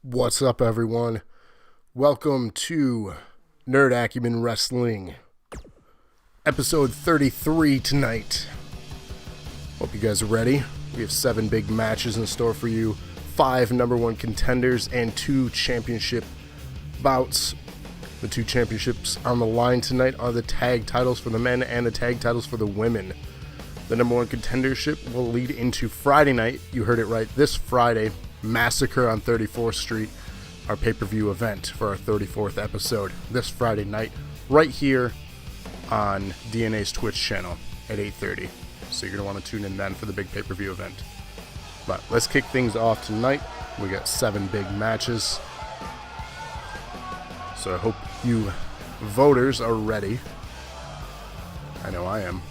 What's up, everyone? Welcome to Nerd Acumen Wrestling, episode 33 tonight. Hope you guys are ready. We have 7 big matches in store for you, 5 number 1 contenders, and 2 championship bouts. The 2 championships on the line tonight are the tag titles for the men and the tag titles for the women. The number 1 contendership will lead into Friday night. You heard it right, this Friday. Massacre on 34th Street, our pay-per-view event for our 34th episode this Friday night, right here on DNA's Twitch channel at 8:30. So you're going to want to tune in then for the big pay-per-view event. But let's kick things off tonight. We got 7 big matches. So I hope you voters are ready. I know I am.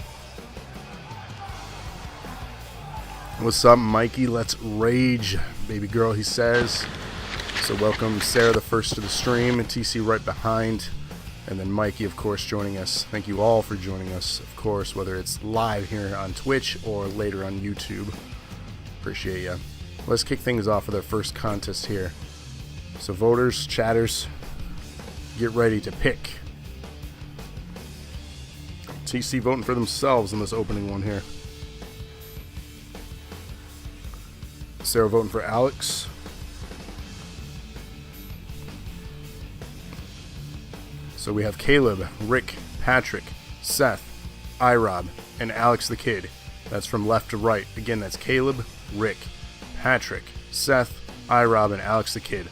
What's up, Mikey? Let's rage, baby girl, he says. So welcome Sarah the first to the stream, and TC right behind, and then Mikey, of course, joining us. Thank you all for joining us, of course, whether it's live here on Twitch or later on YouTube. Appreciate ya. Let's kick things off with our first contest here. So voters, chatters, get ready to pick. TC voting for themselves in this opening one here. Sarah voting for Alex. So we have Caleb, Rick, Patrick, Seth, iRob, and Alex the Kid. That's from left to right. Again, that's Caleb, Rick, Patrick, Seth, iRob, and Alex the Kid.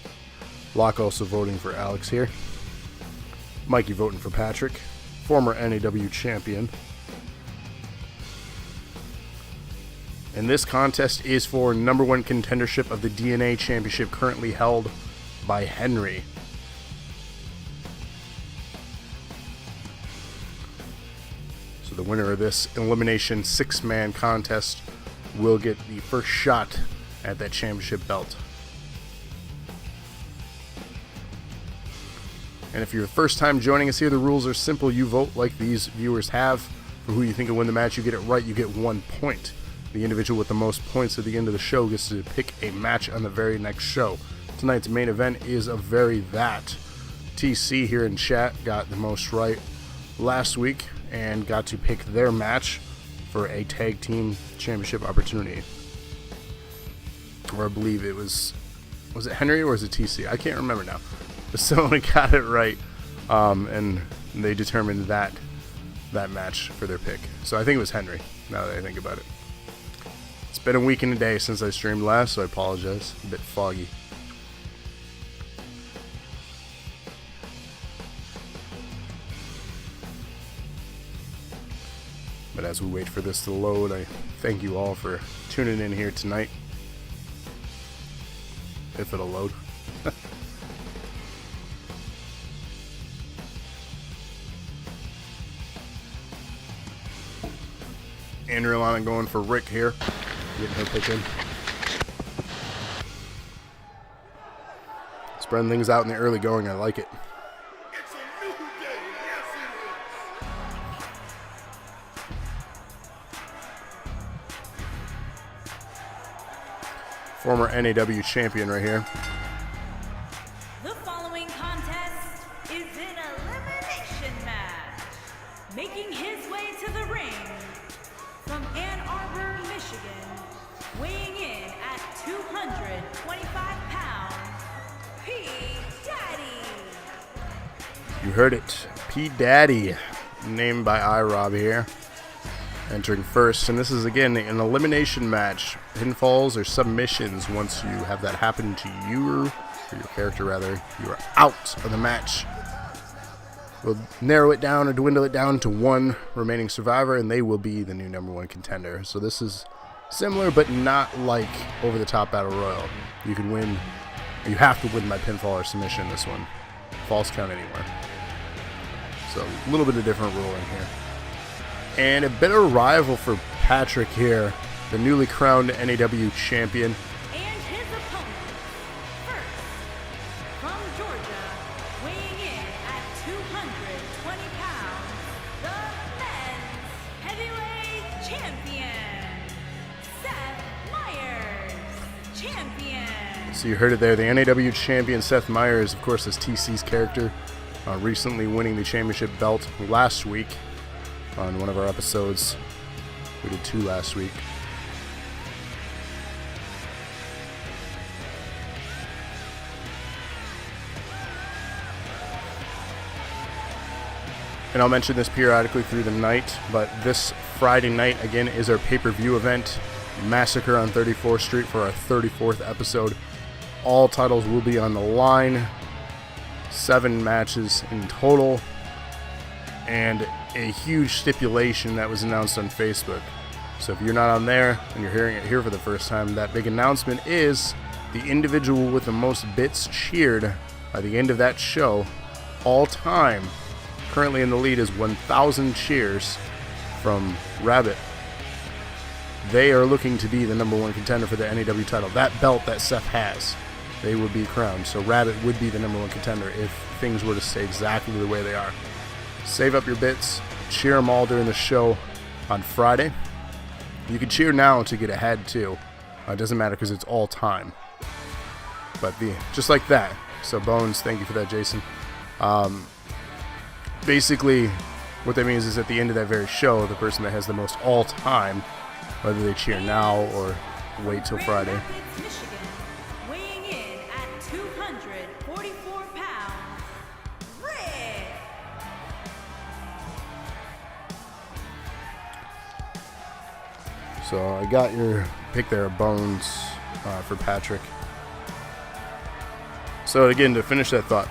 Locke also voting for Alex here. Mikey voting for Patrick, former NAW champion. And this contest is for number 1 contendership of the DNA Championship, currently held by Henry. So the winner of this elimination 6-man contest will get the first shot at that championship belt. And if you're the first time joining us here, the rules are simple. You vote like these viewers have for who you think will win the match. You get it right, you get 1 point. The individual with the most points at the end of the show gets to pick a match on the very next show. Tonight's main event is a very that. TC here in chat got the most right last week and got to pick their match for a tag team championship opportunity. Or I believe it was it Henry or was it TC? I can't remember now. But someone got it right, and they determined that match for their pick. So I think it was Henry, now that I think about it. It's been a week and a day since I streamed last, so I apologize. A bit foggy. But as we wait for this to load, I thank you all for tuning in here tonight. If it'll load. Andrew Lana going for Rick here. Getting her pick in. Spreading things out in the early going. I like it. It's a new day. Yes, it is. Former NAW champion right here. The following contest is an elimination match. Making his way to the ring from Ann Arbor, Michigan, weighing in at 225 pounds, P. Daddy. You heard it. P. Daddy, named by iRob here, entering first. And this is, again, an elimination match. Pinfalls or submissions. Once you have that happen to you, or your character rather, you are out of the match. We'll narrow it down or dwindle it down to one remaining survivor, and they will be the new #1 contender. So this is similar, but not like over-the-top battle royal. You can win, or you have to win by pinfall or submission. This one, false count anywhere. So a little bit of different ruling here, and a bit of a rival for Patrick here, the newly crowned NAW champion. And his opponent, first, from Georgia, weighing in at 220 pounds, the men's heavyweight champion, Seth Myers, champion. So you heard it there, the NAW champion Seth Myers, of course, is TC's character, recently winning the championship belt last week on one of our episodes. We did 2 last week. And I'll mention this periodically through the night, but this Friday night, again, is our pay-per-view event, Massacre on 34th Street, for our 34th episode. All titles will be on the line, 7 matches in total, and a huge stipulation that was announced on Facebook. So if you're not on there and you're hearing it here for the first time, that big announcement is the individual with the most bits cheered by the end of that show, all time. Currently in the lead is 1,000 cheers from Rabbit. They are looking to be the #1 contender for the NAW title. That belt that Seth has, they would be crowned. So Rabbit would be the #1 contender if things were to stay exactly the way they are. Save up your bits, cheer them all during the show on Friday. You can cheer now to get ahead too. It doesn't matter because it's all time. But just like that. So Bones, thank you for that, Jason. Basically, what that means is at the end of that very show, the person that has the most all-time, whether they cheer now or wait till Friday. Grand Rapids, Michigan, weighing in at 244 pounds, Rick. So I got your pick there, Bones, for Patrick. So again, to finish that thought,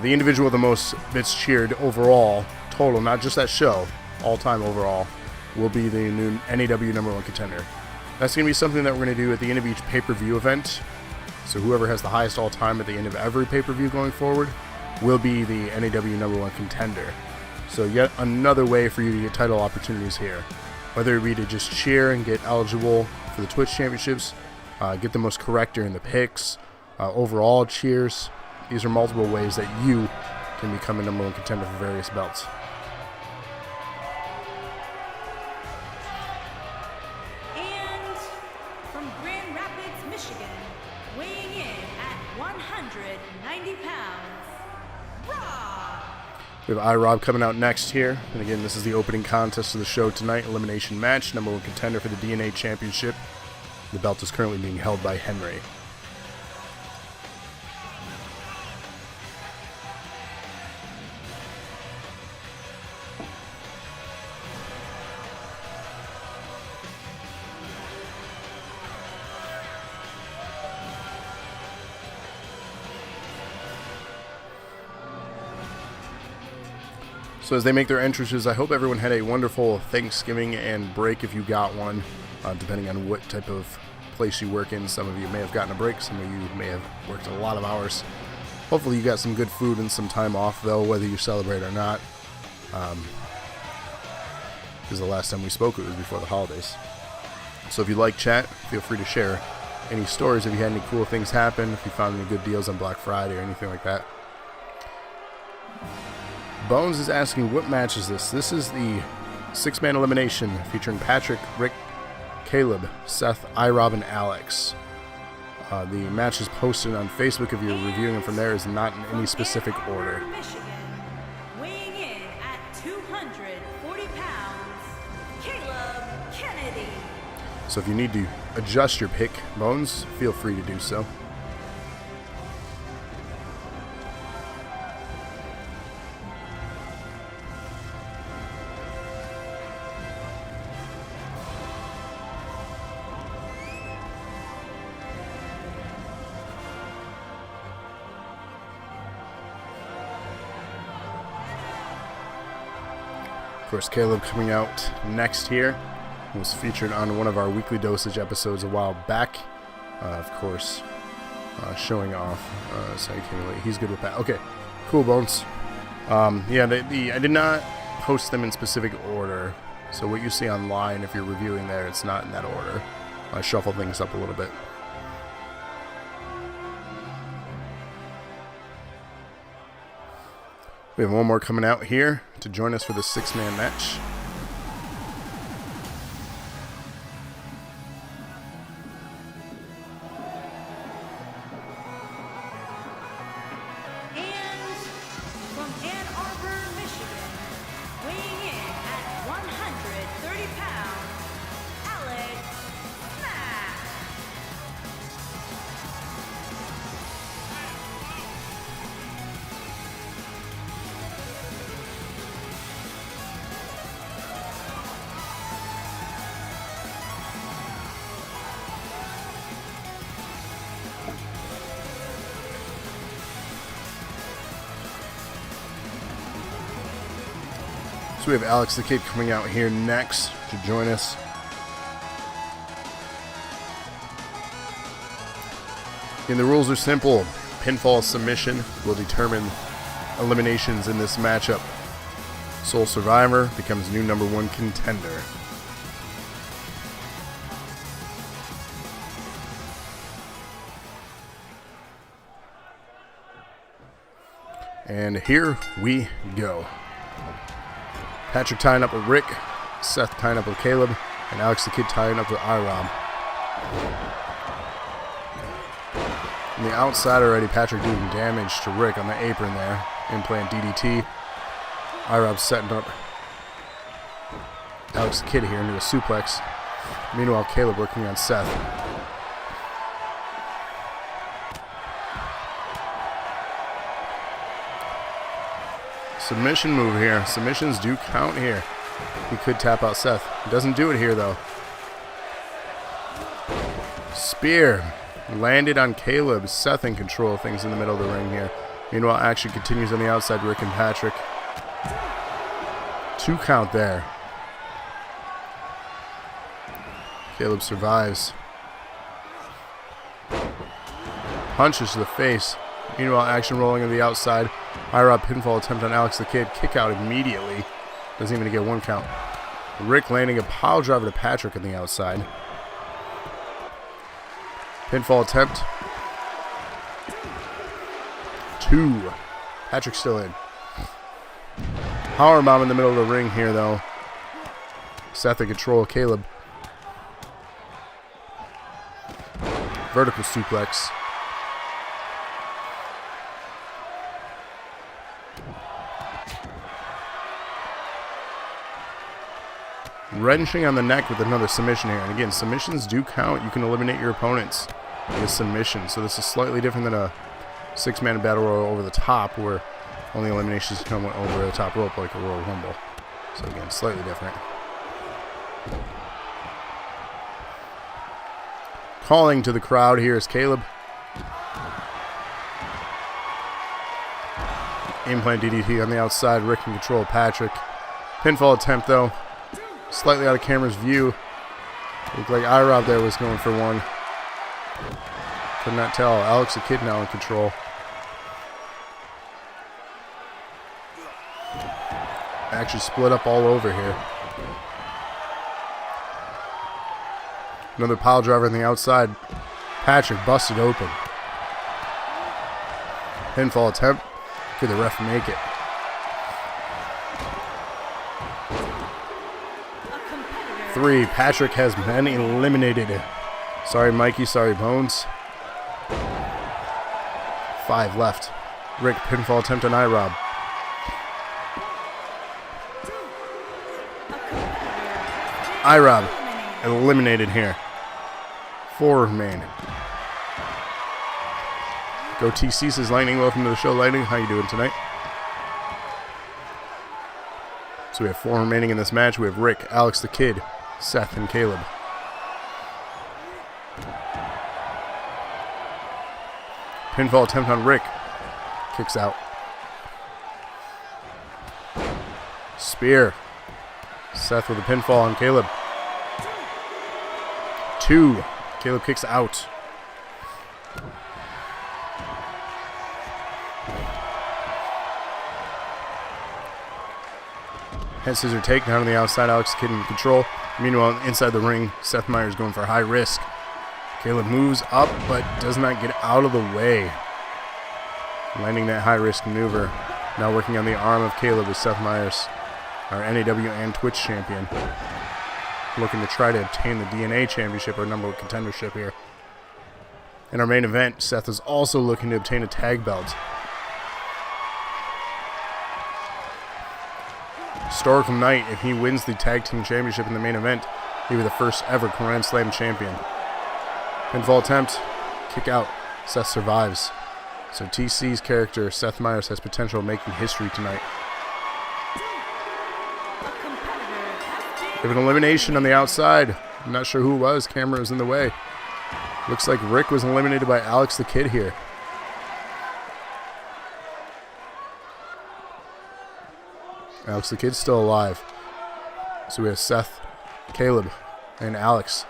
the individual with the most bits cheered overall, total, not just that show, all-time overall, will be the new NAW #1 contender. That's going to be something that we're going to do at the end of each pay-per-view event. So whoever has the highest all-time at the end of every pay-per-view going forward will be the NAW #1 contender. So yet another way for you to get title opportunities here. Whether it be to just cheer and get eligible for the Twitch Championships, get the most correct during the picks, overall cheers. These are multiple ways that you can become a #1 contender for various belts. And from Grand Rapids, Michigan, weighing in at 190 pounds, Rob. We have iRob coming out next here. And again, this is the opening contest of the show tonight. Elimination match, #1 contender for the DNA Championship. The belt is currently being held by Henry. So as they make their entrances, I hope everyone had a wonderful Thanksgiving and break if you got one, depending on what type of place you work in. Some of you may have gotten a break, some of you may have worked a lot of hours. Hopefully you got some good food and some time off, though, whether you celebrate or not. Because the last time we spoke, it was before the holidays. So if you like chat, feel free to share any stories if you had any cool things happen, if you found any good deals on Black Friday or anything like that. Bones is asking, what match is this? This is the 6-man elimination featuring Patrick, Rick, Caleb, Seth, iRob, and Alex. The match is posted on Facebook. If you're reviewing it from there, is not in any specific order. Michigan, weighing in at 240 pounds, Caleb Kennedy. So if you need to adjust your pick, Bones, feel free to do so. course, Caleb coming out next here. He was featured on one of our weekly dosage episodes a while back. Of course, showing off. So he's good with that. Okay, cool, Bones. Yeah, I did not post them in specific order. So what you see online, if you're reviewing there, it's not in that order. I shuffle things up a little bit. We have one more coming out here to join us for the 6-man match. And from Ann Arbor, Michigan, weighing in at 130 pounds, Alex Mack. So we have Alex the Kid coming out here next to join us. And the rules are simple. Pinfall submission will determine eliminations in this matchup. Sole survivor becomes new #1 contender. And here we go. Patrick tying up with Rick, Seth tying up with Caleb, and Alex the Kid tying up with Irob. On the outside already, Patrick doing damage to Rick on the apron there. Implant DDT. Irob setting up Alex the Kid here into a suplex. Meanwhile, Caleb working on Seth. Submission move here. Submissions do count here. He could tap out Seth. He doesn't do it here, though. Spear landed on Caleb. Seth in control of things in the middle of the ring here. Meanwhile, action continues on the outside. Rick and Patrick. 2 count there. Caleb survives. Punches to the face. Meanwhile, action rolling on the outside. Irob pinfall attempt on Alex the Kid. Kick out immediately. Doesn't even get 1 count. Rick landing a pile driver to Patrick on the outside. Pinfall attempt. 2. Patrick still in. Powerbomb in the middle of the ring here, though. Seth in control of Caleb. Vertical suplex. Wrenching on the neck with another submission here. And again, submissions do count. You can eliminate your opponents with submission. So this is slightly different than a 6-man battle royal over the top, where only eliminations come over the top rope like a Royal Rumble. So again, slightly different. Calling to the crowd here is Caleb. Implant DDT on the outside. Rick in control of Patrick. Pinfall attempt, though. Slightly out of camera's view. Looked like Irob there was going for one. Could not tell. Alex the Kid now in control. Actually split up all over here. Another pile driver on the outside. Patrick busted open. Pinfall attempt. Could the ref make it? Three. Patrick has been eliminated. Sorry, Mikey. Sorry, Bones. 5 left. Rick, pinfall attempt on Irob. Irob eliminated here. 4 remain. Go TC says, Lightning, welcome to the show, Lightning. How you doing tonight? So we have 4 remaining in this match. We have Rick, Alex the Kid, Seth, and Caleb. Pinfall attempt on Rick. Kicks out. Spear. Seth with a pinfall on Caleb. 2. Caleb kicks out. Head scissor takedown on the outside. Alex Kidd in control. Meanwhile, inside the ring, Seth Meyers going for high risk. Caleb moves up, but does not get out of the way. Landing that high risk maneuver. Now working on the arm of Caleb with Seth Meyers, our NAW and Twitch champion. Looking to try to obtain the DNA championship or number one contendership here. In our main event, Seth is also looking to obtain a tag belt. Historical night, if he wins the tag team championship in the main event, he'll be the first ever Grand Slam champion. Pinfall attempt, kick out. Seth survives. So TC's character, Seth Meyers, has potential of making history tonight. We have an elimination on the outside. I'm not sure who it was. Camera was in the way. Looks like Rick was eliminated by Alex the Kid here. Alex the Kid's still alive. So we have Seth, Caleb, and Alex.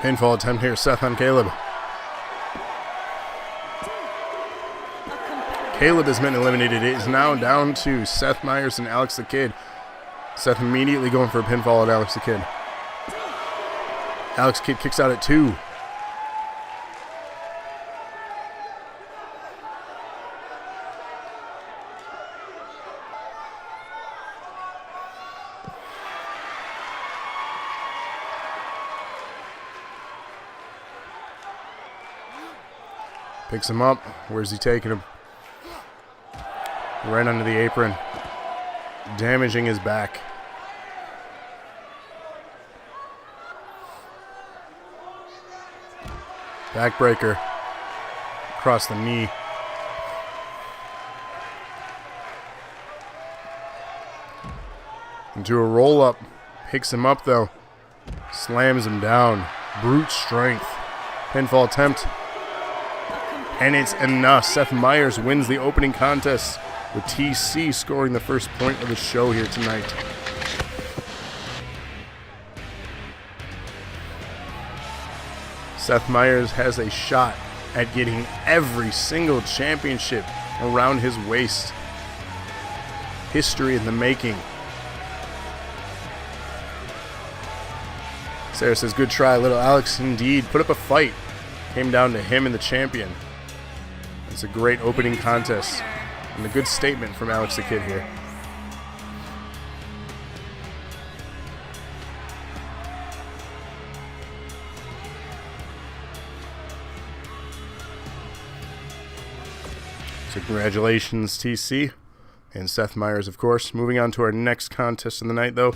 Pinfall attempt here, Seth on Caleb. Caleb has been eliminated. It is now down to Seth Meyers and Alex the Kid. Seth immediately going for a pinfall at Alex the Kid. Alex Kid kicks out at 2. Picks him up. Where's he taking him? Right under the apron. Damaging his back. Backbreaker. Across the knee. Into a roll-up. Picks him up, though. Slams him down. Brute strength. Pinfall attempt. And it's enough. Seth Meyers wins the opening contest, with TC scoring the first point of the show here tonight. Seth Meyers has a shot at getting every single championship around his waist. History in the making. Sarah says, good try, little Alex. Indeed, put up a fight. Came down to him and the champion. It's a great opening contest. And a good statement from Alex the Kid here. So congratulations, TC. And Seth Meyers, of course. Moving on to our next contest of the night, though.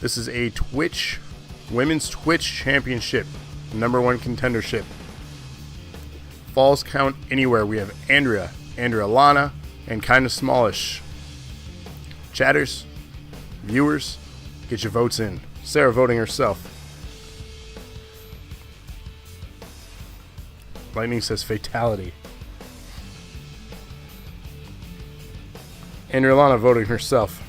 This is a Twitch, Women's Twitch Championship. Number one contendership. Falls count anywhere. We have Andrea Lana, and Kinda Smallish. Chatters, viewers, get your votes in. Sarah voting herself. Lightning says fatality. Andrea Lana voting herself.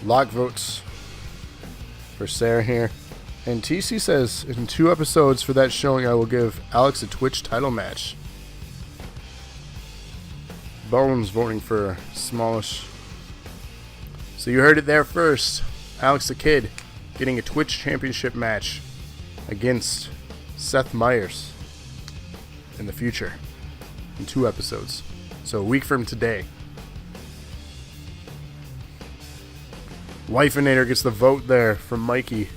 Lock votes for Sarah here. And TC says, in 2 episodes for that showing, I will give Alex a Twitch title match. Bones voting for Smallish. So you heard it there first. Alex the Kid getting a Twitch championship match against Seth Meyers in the future. In 2 episodes. So a week from today. Wifeinator gets the vote there from Mikey.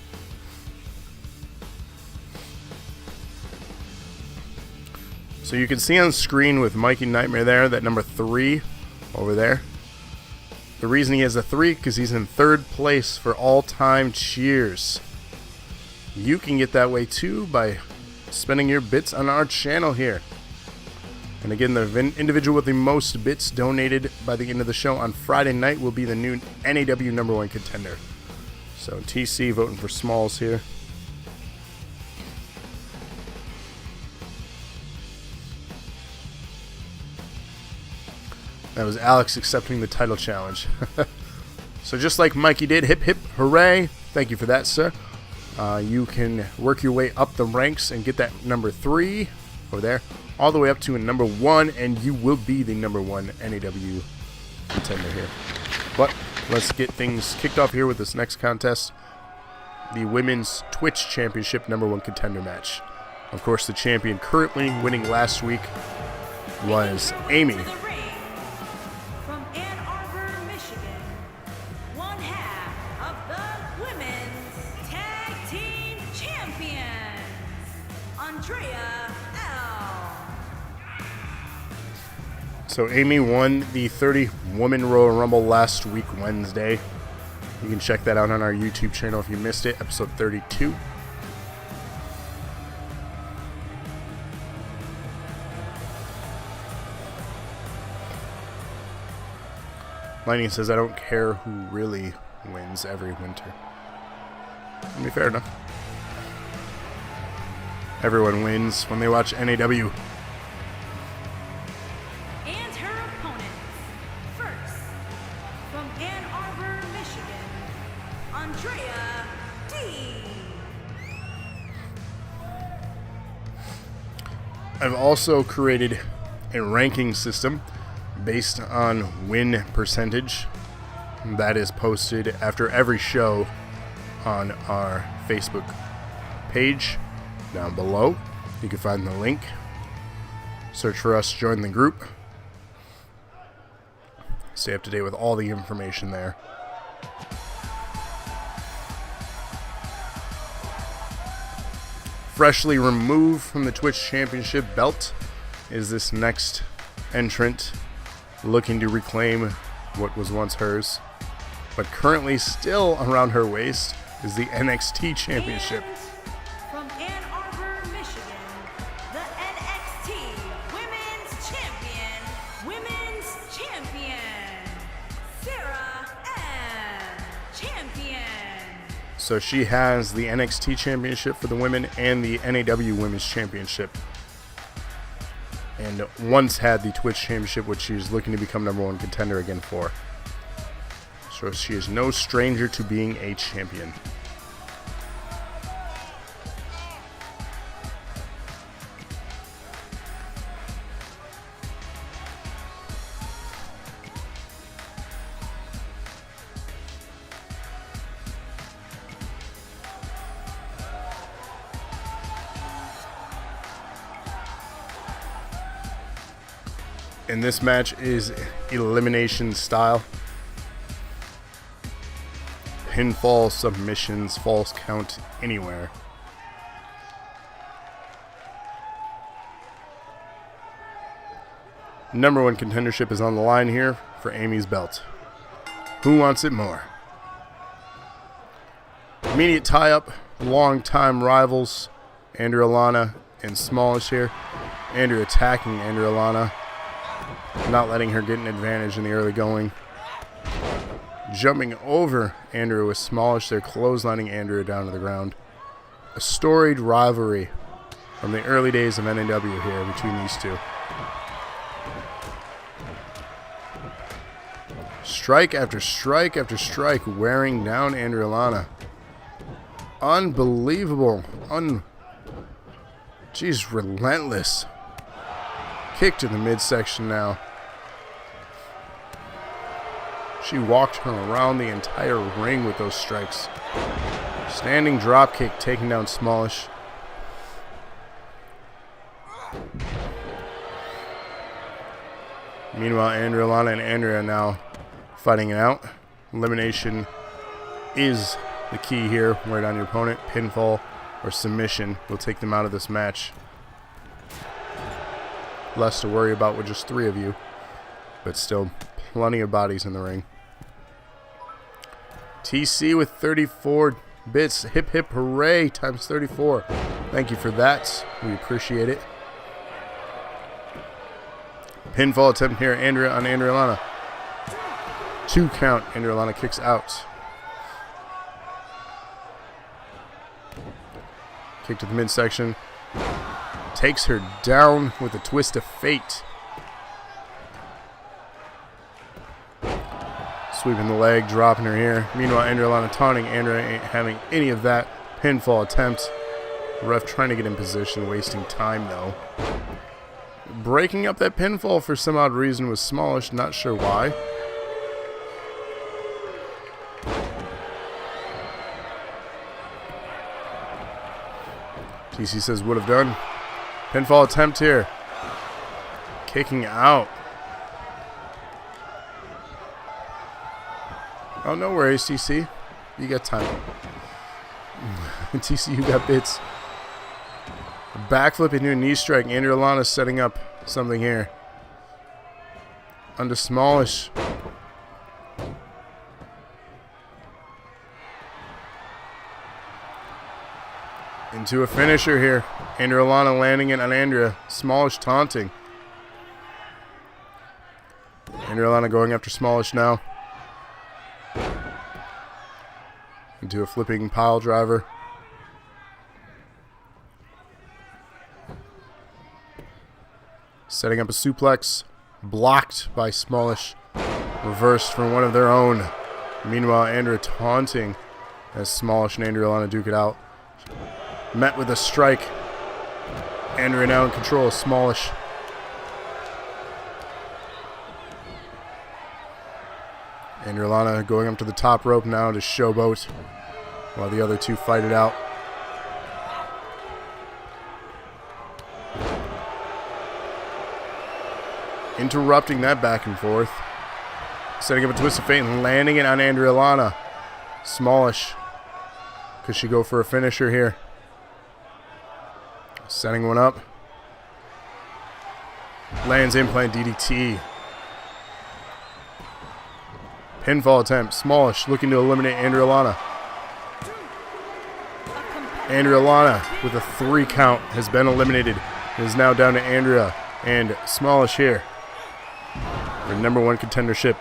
So you can see on screen with Mikey Nightmare there, that number 3 over there. The reason he has a 3, because he's in 3rd place for all-time cheers. You can get that way too by spending your bits on our channel here. And again, the individual with the most bits donated by the end of the show on Friday night will be the new NAW #1 contender. So TC voting for Smalls here. That was Alex accepting the title challenge. So just like Mikey did, hip hip hooray. Thank you for that, sir. You can work your way up the ranks and get that number 3 over there, all the way up to a number 1, and you will be the #1 NAW contender here. But let's get things kicked off here with this next contest, the Women's Twitch Championship #1 contender match. Of course, the champion currently winning last week was Amy. From Ann Arbor, Michigan, one half of the Women's Tag Team Champions, Andrea L. So Amy won the 30-woman Royal Rumble last week, Wednesday. You can check that out on our YouTube channel if you missed it, episode 32. Lightning says, I don't care who really wins every winter. I mean, fair enough. Everyone wins when they watch NAW. And her opponents. First, from Ann Arbor, Michigan, Andrea D. I've also created a ranking system based on win percentage that is posted after every show on our Facebook page down below. You can find the link. Search for us, join the group. Stay up to date with all the information there. Freshly removed from the Twitch Championship belt is this next entrant, looking to reclaim what was once hers, but currently still around her waist, is the NXT Championship. And from Ann Arbor, Michigan, the NXT Women's Champion, Sarah M. Champion. So she has the NXT Championship for the women and the NAW Women's Championship. And once had the Twitch Championship, which she's looking to become #1 contender again for. So she is no stranger to being a champion. And this match is elimination style. Pinfall, submissions, false count, anywhere. #1 contendership is on the line here for Amy's belt. Who wants it more? Immediate tie-up, long-time rivals, Andrea Lana and Smallish here. Andrea attacking Andrea Lana, not letting her get an advantage in the early going. Jumping over Andrea with Smallish, they're clotheslining Andrea down to the ground. A storied rivalry from the early days of NAW here between these two. Strike after strike after strike, wearing down Andrea Lana. Unbelievable. She's relentless. Kick to the midsection now. She walked her around the entire ring with those strikes. Standing drop kick, taking down Smallish. Meanwhile, Andrea Lana and Andrea now fighting it out. Elimination is the key here. Wear down your opponent. Pinfall or submission will take them out of this match. Less to worry about with just 3 of you, but still plenty of bodies in the ring. TC with 34 bits. Hip hip hooray times 34. Thank you for that. We appreciate it. Pinfall attempt here. Andrea on Andrea-Lana. 2 count. Andrea-Lana kicks out. Kick to the midsection. Takes her down with a twist of fate. Sweeping the leg, dropping her here. Meanwhile, Andrea-Lana taunting. Andrea ain't having any of that. Pinfall attempt. The ref trying to get in position, wasting time though. Breaking up that pinfall for some odd reason was Smallish, not sure why. TC says would have done. Pinfall attempt here. Kicking out. Oh, no worries, TC. You got time. TC, you got bits. Backflip into a knee strike. Andrea-Lana setting up something here. Under Smallish. Into a finisher here. Andrea-Lana landing it on Andrea. Smallish taunting. Andrea-Lana going after Smallish now. Into a flipping pile driver. Setting up a suplex. Blocked by Smallish. Reversed from one of their own. Meanwhile, Andrea taunting as Smallish and Andrea-Lana duke it out. Met with a strike. Andrea now in control of Smallish. Andrea-Lana going up to the top rope now to showboat while the other two fight it out. Interrupting that back and forth. Setting up a twist of fate and landing it on Andrea-Lana. Smallish. Could she go for a finisher here? Setting one up. Lands implant DDT. Pinfall attempt. Smallish looking to eliminate Andrea-Lana. Andrea-Lana with a 3 count has been eliminated. It is now down to Andrea and Smallish here. Their #1 contendership.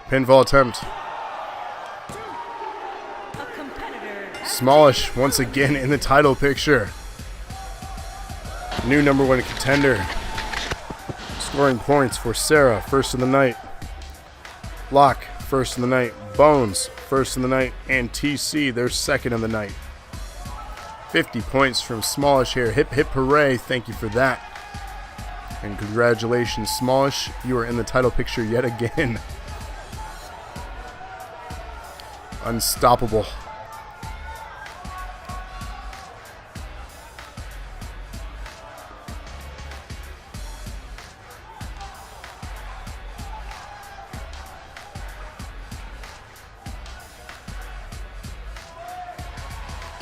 Pinfall attempt. Smallish once again in the title picture. New #1 contender. Scoring points for Sarah, first of the night. Locke, first of the night. Bones, first of the night. And TC, their second of the night. 50 points from Smallish here. Hip hip hooray, thank you for that. And congratulations, Smallish, you are in the title picture yet again. Unstoppable.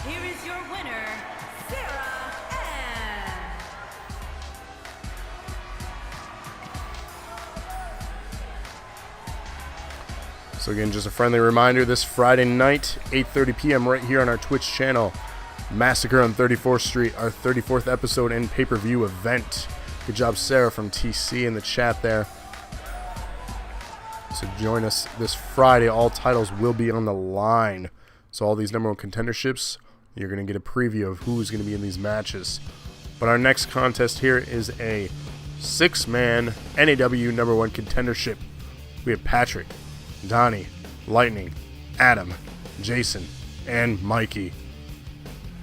Here is your winner, Sarah Ann. So again, just a friendly reminder, this Friday night, 8:30 p.m. right here on our Twitch channel, Massacre on 34th Street, our 34th episode and pay-per-view event. Good job, Sarah from TC in the chat there. So join us this Friday. All titles will be on the line. So all these #1 contenderships, you're going to get a preview of who's going to be in these matches. But our next contest here is a 6-man NAW #1 contendership. We have Patrick, Donnie, Lightning, Adam, Jason, and Mikey.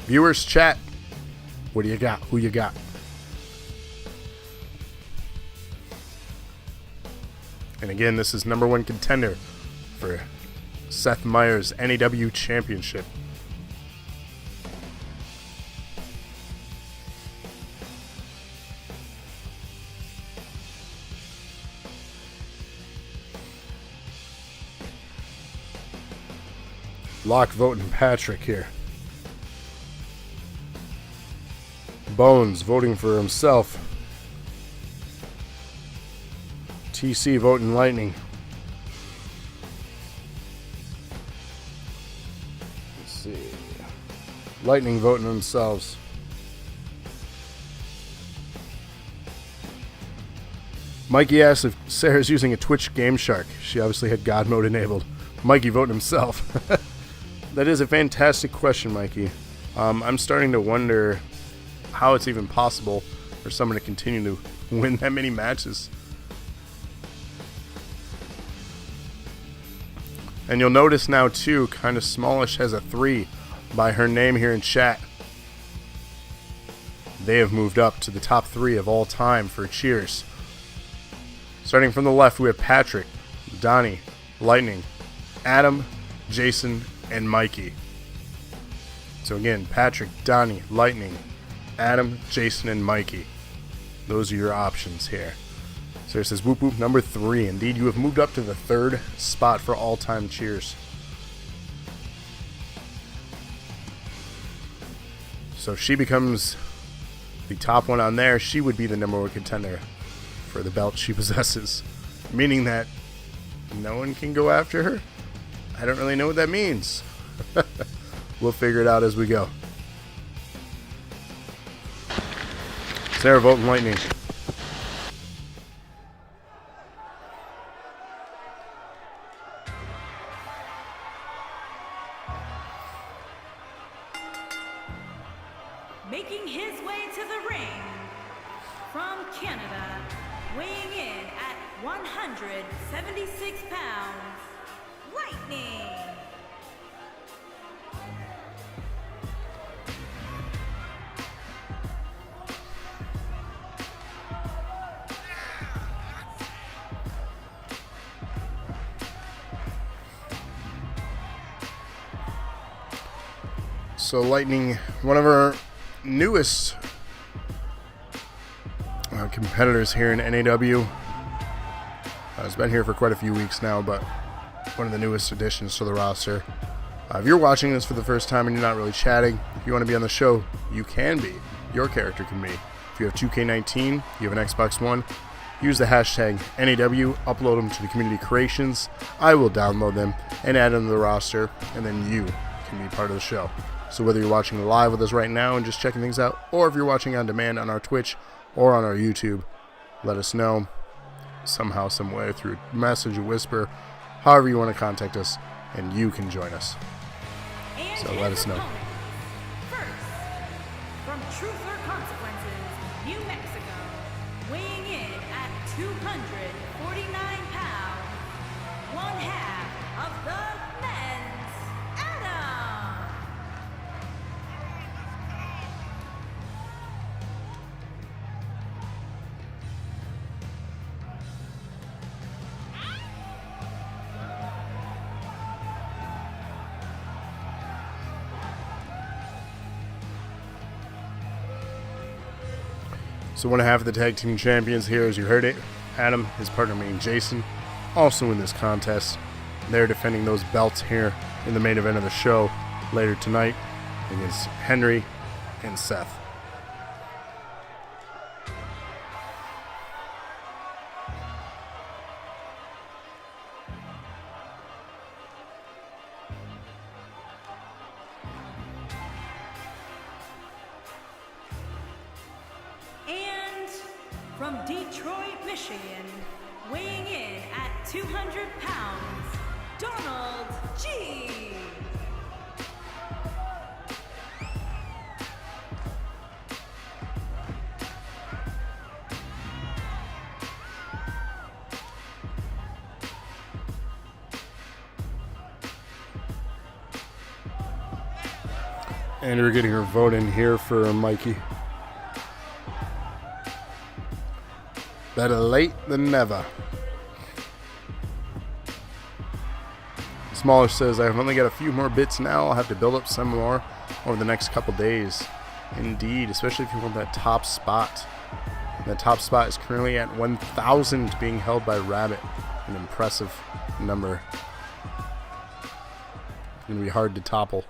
Viewers, chat. What do you got? Who you got? And again, this is #1 contender for Seth Meyers' NAW Championship. Locke voting Patrick here. Bones voting for himself. TC voting Lightning. Lightning voting themselves. Mikey asks if Sarah's using a Twitch Game Shark. She obviously had God mode enabled. Mikey voting himself. That is a fantastic question, Mikey. I'm starting to wonder how it's even possible for someone to continue to win that many matches. And you'll notice now, too, kind of smallish has a 3 by her name here in chat. They have moved up to the top 3 of all time for cheers. Starting from the left, we have Patrick, Donnie, Lightning, Adam, Jason, and Mikey. So again, Patrick, Donnie, Lightning, Adam, Jason, and Mikey. Those are your options here. So it says, whoop whoop, number 3. Indeed, you have moved up to the 3rd spot for all-time cheers. So if she becomes the top one on there, she would be the number 1 contender for the belt she possesses. Meaning that no one can go after her? I don't really know what that means. We'll figure it out as we go. Sarah voting Lightning. Making his way to the ring from Canada, weighing in at 176 pounds, Lightning. So Lightning, one of our newest competitors here in NAW. Has been here for quite a few weeks now, but one of the newest additions to the roster. If you're watching this for the first time and you're not really chatting, if you want to be on the show, you can be. Your character can be. If you have 2K19, you have an Xbox One, use the hashtag NAW, upload them to the community creations. I will download them and add them to the roster, and then you can be part of the show. So whether you're watching live with us right now and just checking things out, or if you're watching on demand on our Twitch or on our YouTube, let us know somehow, some way, through a message, a whisper, however you want to contact us, and you can join us. And So let us know. First, from Truth or Consequences, New Mexico, weighing in at 249 pounds, one half of the men's Adam. So one half of the tag team champions here, as you heard it, Adam, his partner being Jason, also in this contest. They're defending those belts here in the main event of the show later tonight against Henry and Seth. And from Detroit, Michigan, weighing in at 200 pounds, Donald G. And we're getting her vote in here for Mikey. Better late than never. Smaller says, I've only got a few more bits now. I'll have to build up some more over the next couple days. Indeed, especially if you want that top spot. That top spot is currently at 1,000, being held by Rabbit. An impressive number. It's going to be hard to topple.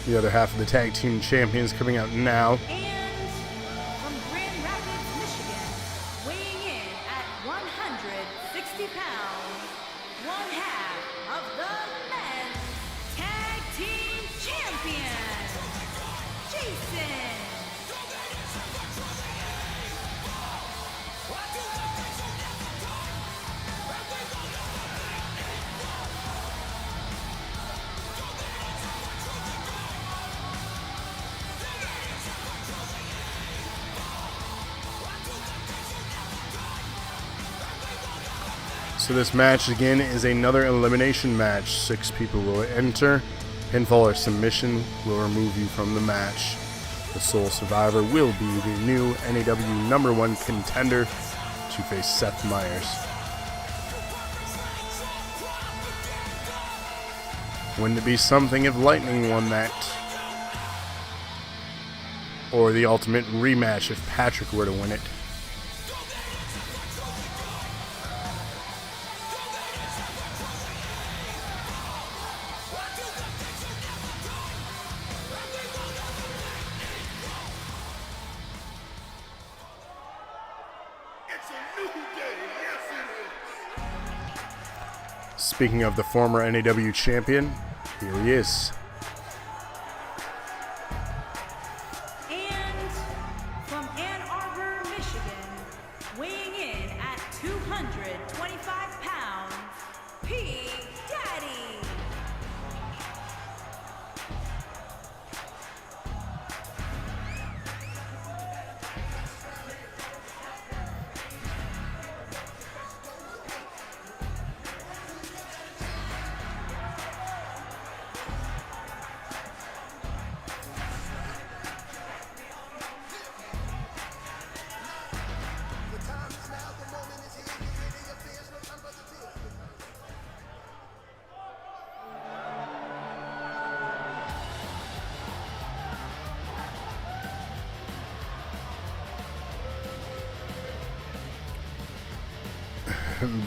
The other half of the tag team champions coming out now. And from Grand Rapids, Michigan, weighing in at 160 pounds, one half of the men's tag team champions, Jason. So this match again is another elimination match. 6 people will enter. Pinfall or submission will remove you from the match. The sole survivor will be the new NAW #1 contender to face Seth Meyers. Wouldn't it be something if Lightning won that? Or the ultimate rematch if Patrick were to win it? It's a new day. Yes, it is. Speaking of the former NAW champion, here he is. And from Ann Arbor, Michigan, weighing in at 225 pounds, P. Daddy.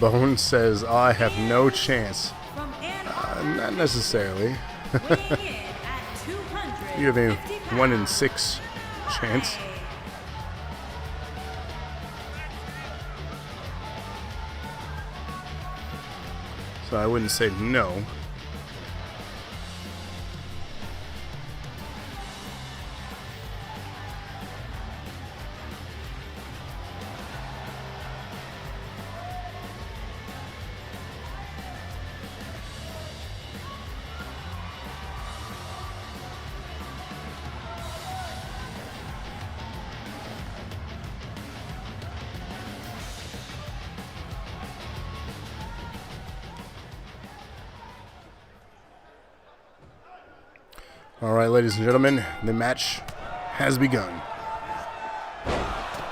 Bone says, I have no chance. From Ann Arbor, Not necessarily. weighing in at 250 You have a pounds, 1 in 6 chance. Jorge. So I wouldn't say no. All right, ladies and gentlemen, the match has begun.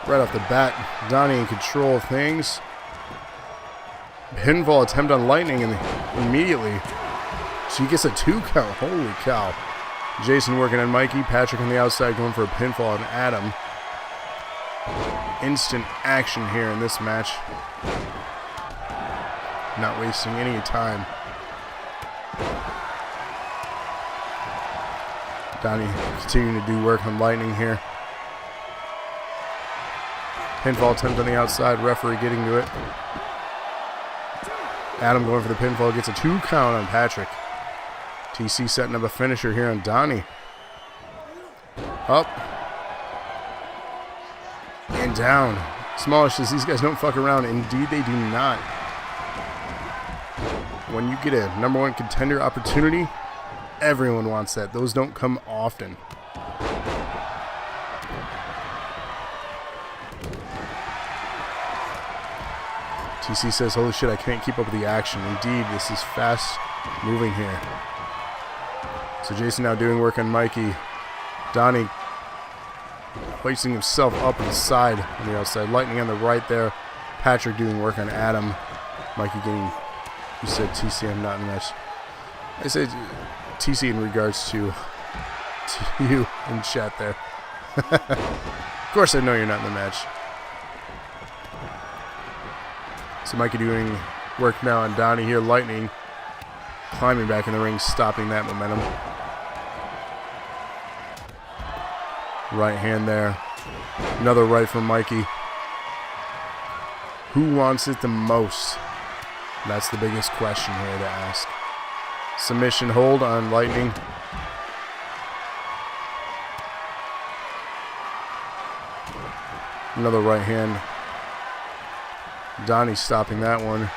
Right off the bat, Donnie in control of things. Pinfall attempt on Lightning and immediately she gets a 2 count. Holy cow. Jason working on Mikey. Patrick on the outside going for a pinfall on Adam. Instant action here in this match. Not wasting any time. Donnie continuing to do work on Lightning here. Pinfall attempt on the outside, referee getting to it. Adam going for the pinfall, gets a 2 count on Patrick. TC setting up a finisher here on Donnie. Up. And down. Smallish says these guys don't fuck around. Indeed they do not. When you get a #1 contender opportunity, everyone wants that. Those don't come often. TC says, holy shit, I can't keep up with the action. Indeed, this is fast moving here. So Jason now doing work on Mikey. Donnie hoisting himself up on the side on the outside. Lightning on the right there. Patrick doing work on Adam. Mikey getting, you said TC, I'm not in this. I said TC in regards to you in chat there. Of course I know you're not in the match. So Mikey doing work now on Donnie here. Lightning climbing back in the ring, stopping that momentum. Right hand there. Another right from Mikey. Who wants it the most? That's the biggest question here to ask. Submission hold on Lightning. Another right hand. Donnie stopping that one.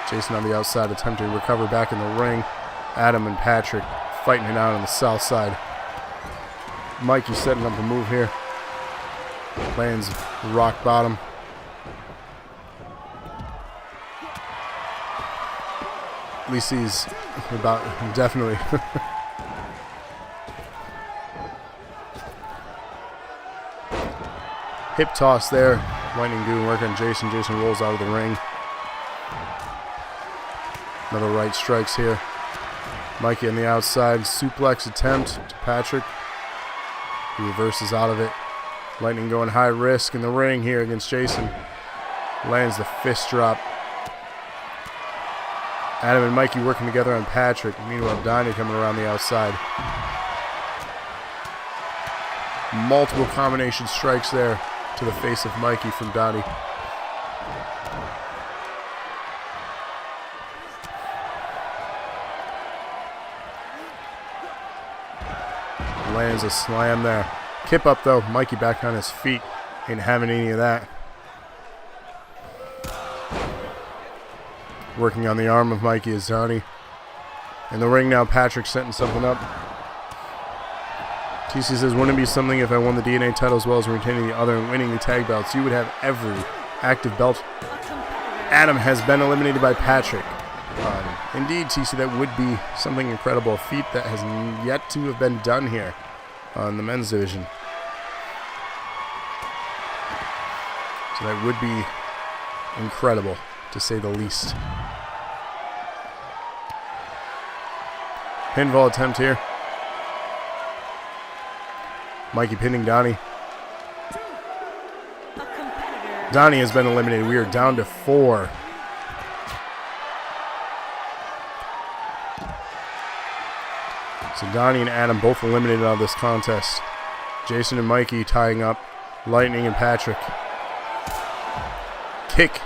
Jason on the outside attempting to recover back in the ring. Adam and Patrick fighting it out on the south side. Mikey setting up a move here. Lands rock bottom. At least he's about definitely. Hip toss there. Lightning doing work on Jason. Jason rolls out of the ring. Another right strikes here. Mikey on the outside. Suplex attempt to Patrick. He reverses out of it. Lightning going high risk in the ring here against Jason. Lands the fist drop. Adam and Mikey working together on Patrick. Meanwhile, Donnie coming around the outside. Multiple combination strikes there to the face of Mikey from Donnie. Lands a slam there. Kip up though. Mikey back on his feet. Ain't having any of that. Working on the arm of Mikey is Donnie. In the ring now, Patrick setting something up. TC says, wouldn't it be something if I won the DNA title as well as retaining the other and winning the tag belts? You would have every active belt. Adam has been eliminated by Patrick. Indeed, TC, that would be something incredible. A feat that has yet to have been done here on the men's division. So that would be incredible, to say the least. Pinfall attempt here. Mikey pinning Donnie. Donnie has been eliminated. We are down to 4. So Donnie and Adam both eliminated out of this contest. Jason and Mikey tying up Lightning and Patrick. Kick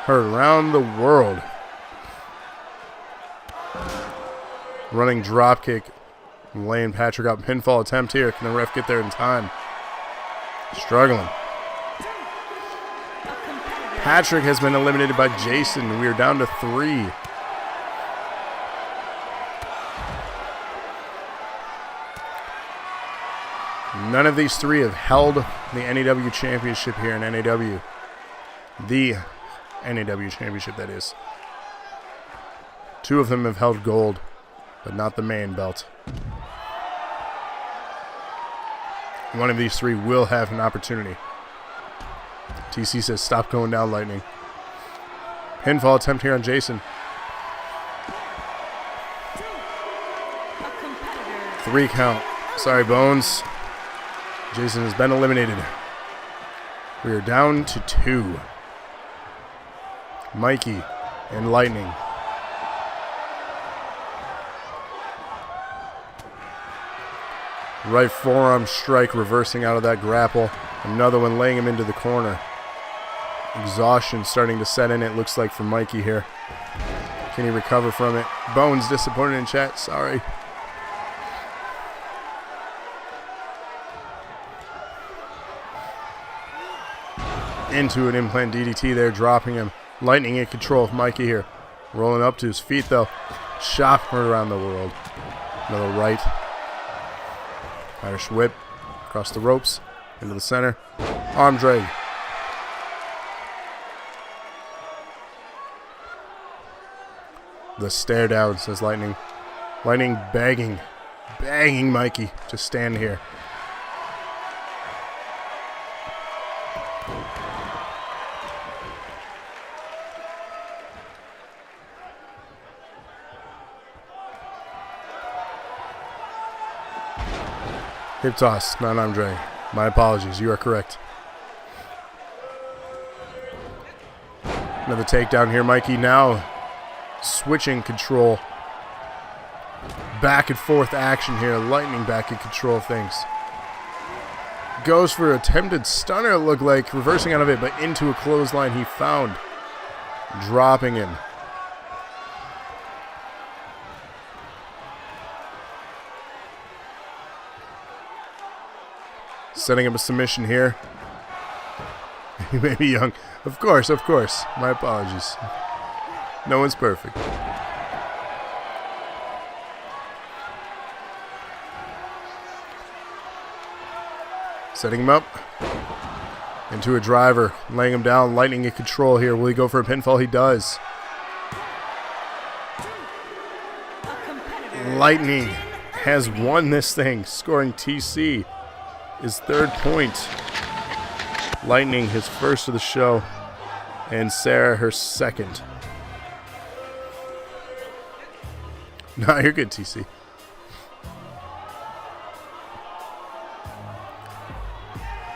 heard around the world. Running drop kick. Laying Patrick up. Pinfall attempt here. Can the ref get there in time? Struggling. Patrick has been eliminated by Jason. We are down to 3. None of these 3 have held the NAW championship here in NAW. The NAW championship, that is. 2 of them have held gold, but not the main belt. One of these 3 will have an opportunity. TC says, stop going down, Lightning. Pinfall attempt here on Jason. 3 count. Sorry, Bones. Jason has been eliminated. We are down to 2. Mikey and Lightning. Right forearm strike, reversing out of that grapple. Another one laying him into the corner. Exhaustion starting to set in, it looks like, for Mikey here. Can he recover from it? Bones disappointed in chat, sorry. Into an implant DDT there, dropping him. Lightning in control of Mikey here. Rolling up to his feet, though. Shot heard around the world. Another right. Irish whip. Across the ropes. Into the center. Arm drag. The stare down, says Lightning. Lightning begging Mikey to stand here. Hip toss, not arm drag. My apologies, you are correct. Another takedown here, Mikey now switching control. Back and forth action here, Lightning back in control of things. Goes for attempted stunner, it looked like, reversing out of it, but into a clothesline he found. Dropping him. Setting up a submission here. He may be young. Of course. My apologies. No one's perfect. Setting him up. Into a driver. Laying him down. Lightning in control here. Will he go for a pinfall? He does. Lightning has won this thing, scoring TC his 3rd point. Lightning his first of the show, and Sarah her 2nd. Nah, you're good, TC.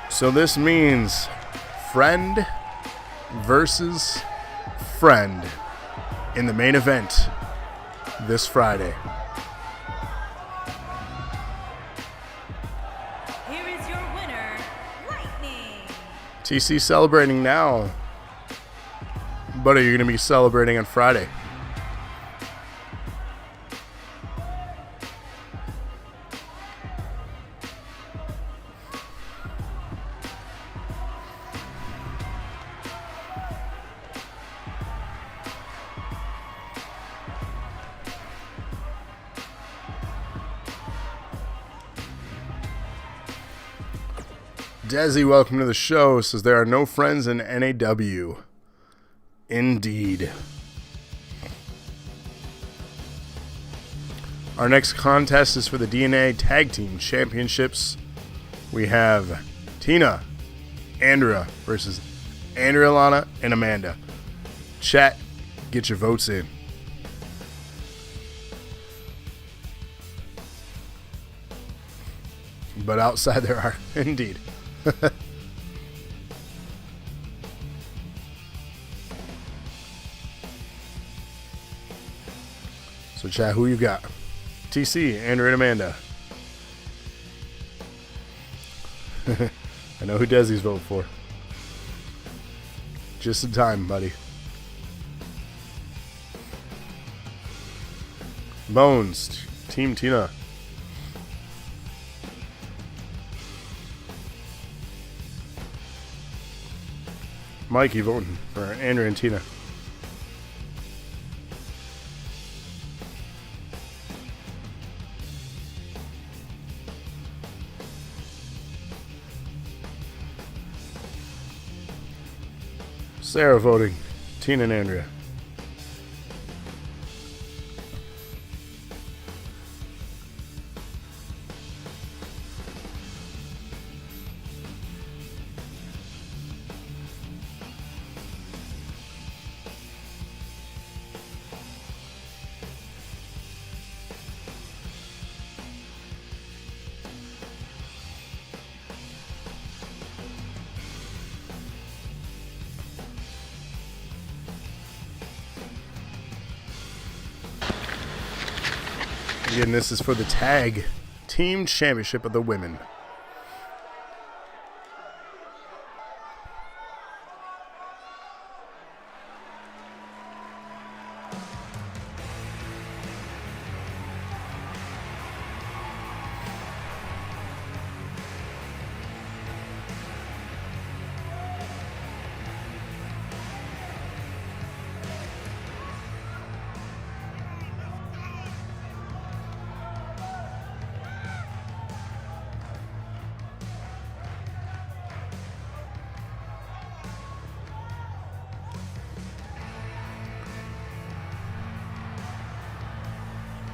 So this means friend versus friend in the main event this Friday. Here is your winner, Lightning. TC celebrating now. But are you going to be celebrating on Friday? Desi, welcome to the show. Says there are no friends in NAW. Indeed. Our next contest is for the DNA Tag Team Championships. We have Tina, Andrea versus Andrea, Lana, and Amanda. Chat, get your votes in. But outside there are, indeed. So chat, who you got? TC, Andrew, and Amanda. I know who Desi's vote for. Just in time, buddy. Bones, Team Tina. Mikey voting for Andrew and Tina. Sarah voting Tina and Andrea. Again, this is for the Tag Team Championship of the Women.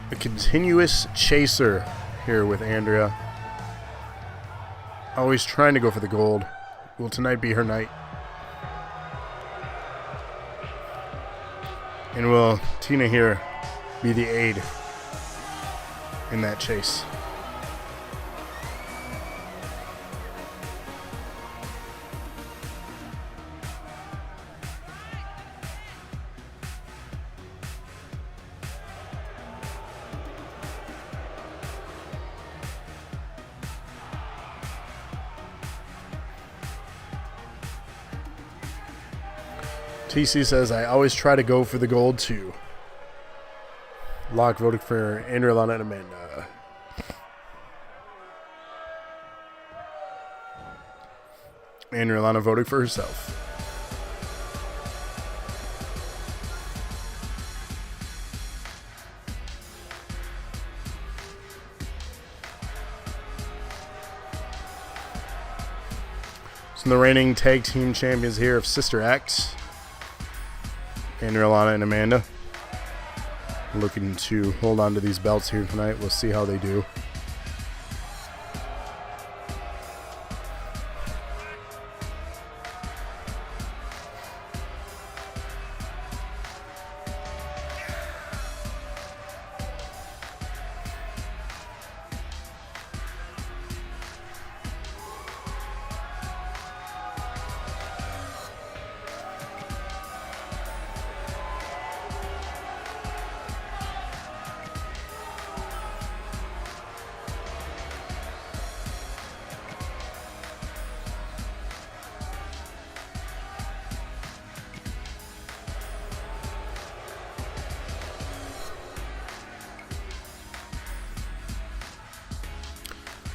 A continuous chaser here with Andrea. Always trying to go for the gold. Will tonight be her night? And will Tina here be the aid in that chase? TC says, I always try to go for the gold too. Locke voted for Andrea, Lana, and Amanda. Andrea Lana voted for herself. So the reigning tag team champions here of Sister X, Andrea Lana and Amanda, looking to hold on to these belts here tonight. We'll see how they do.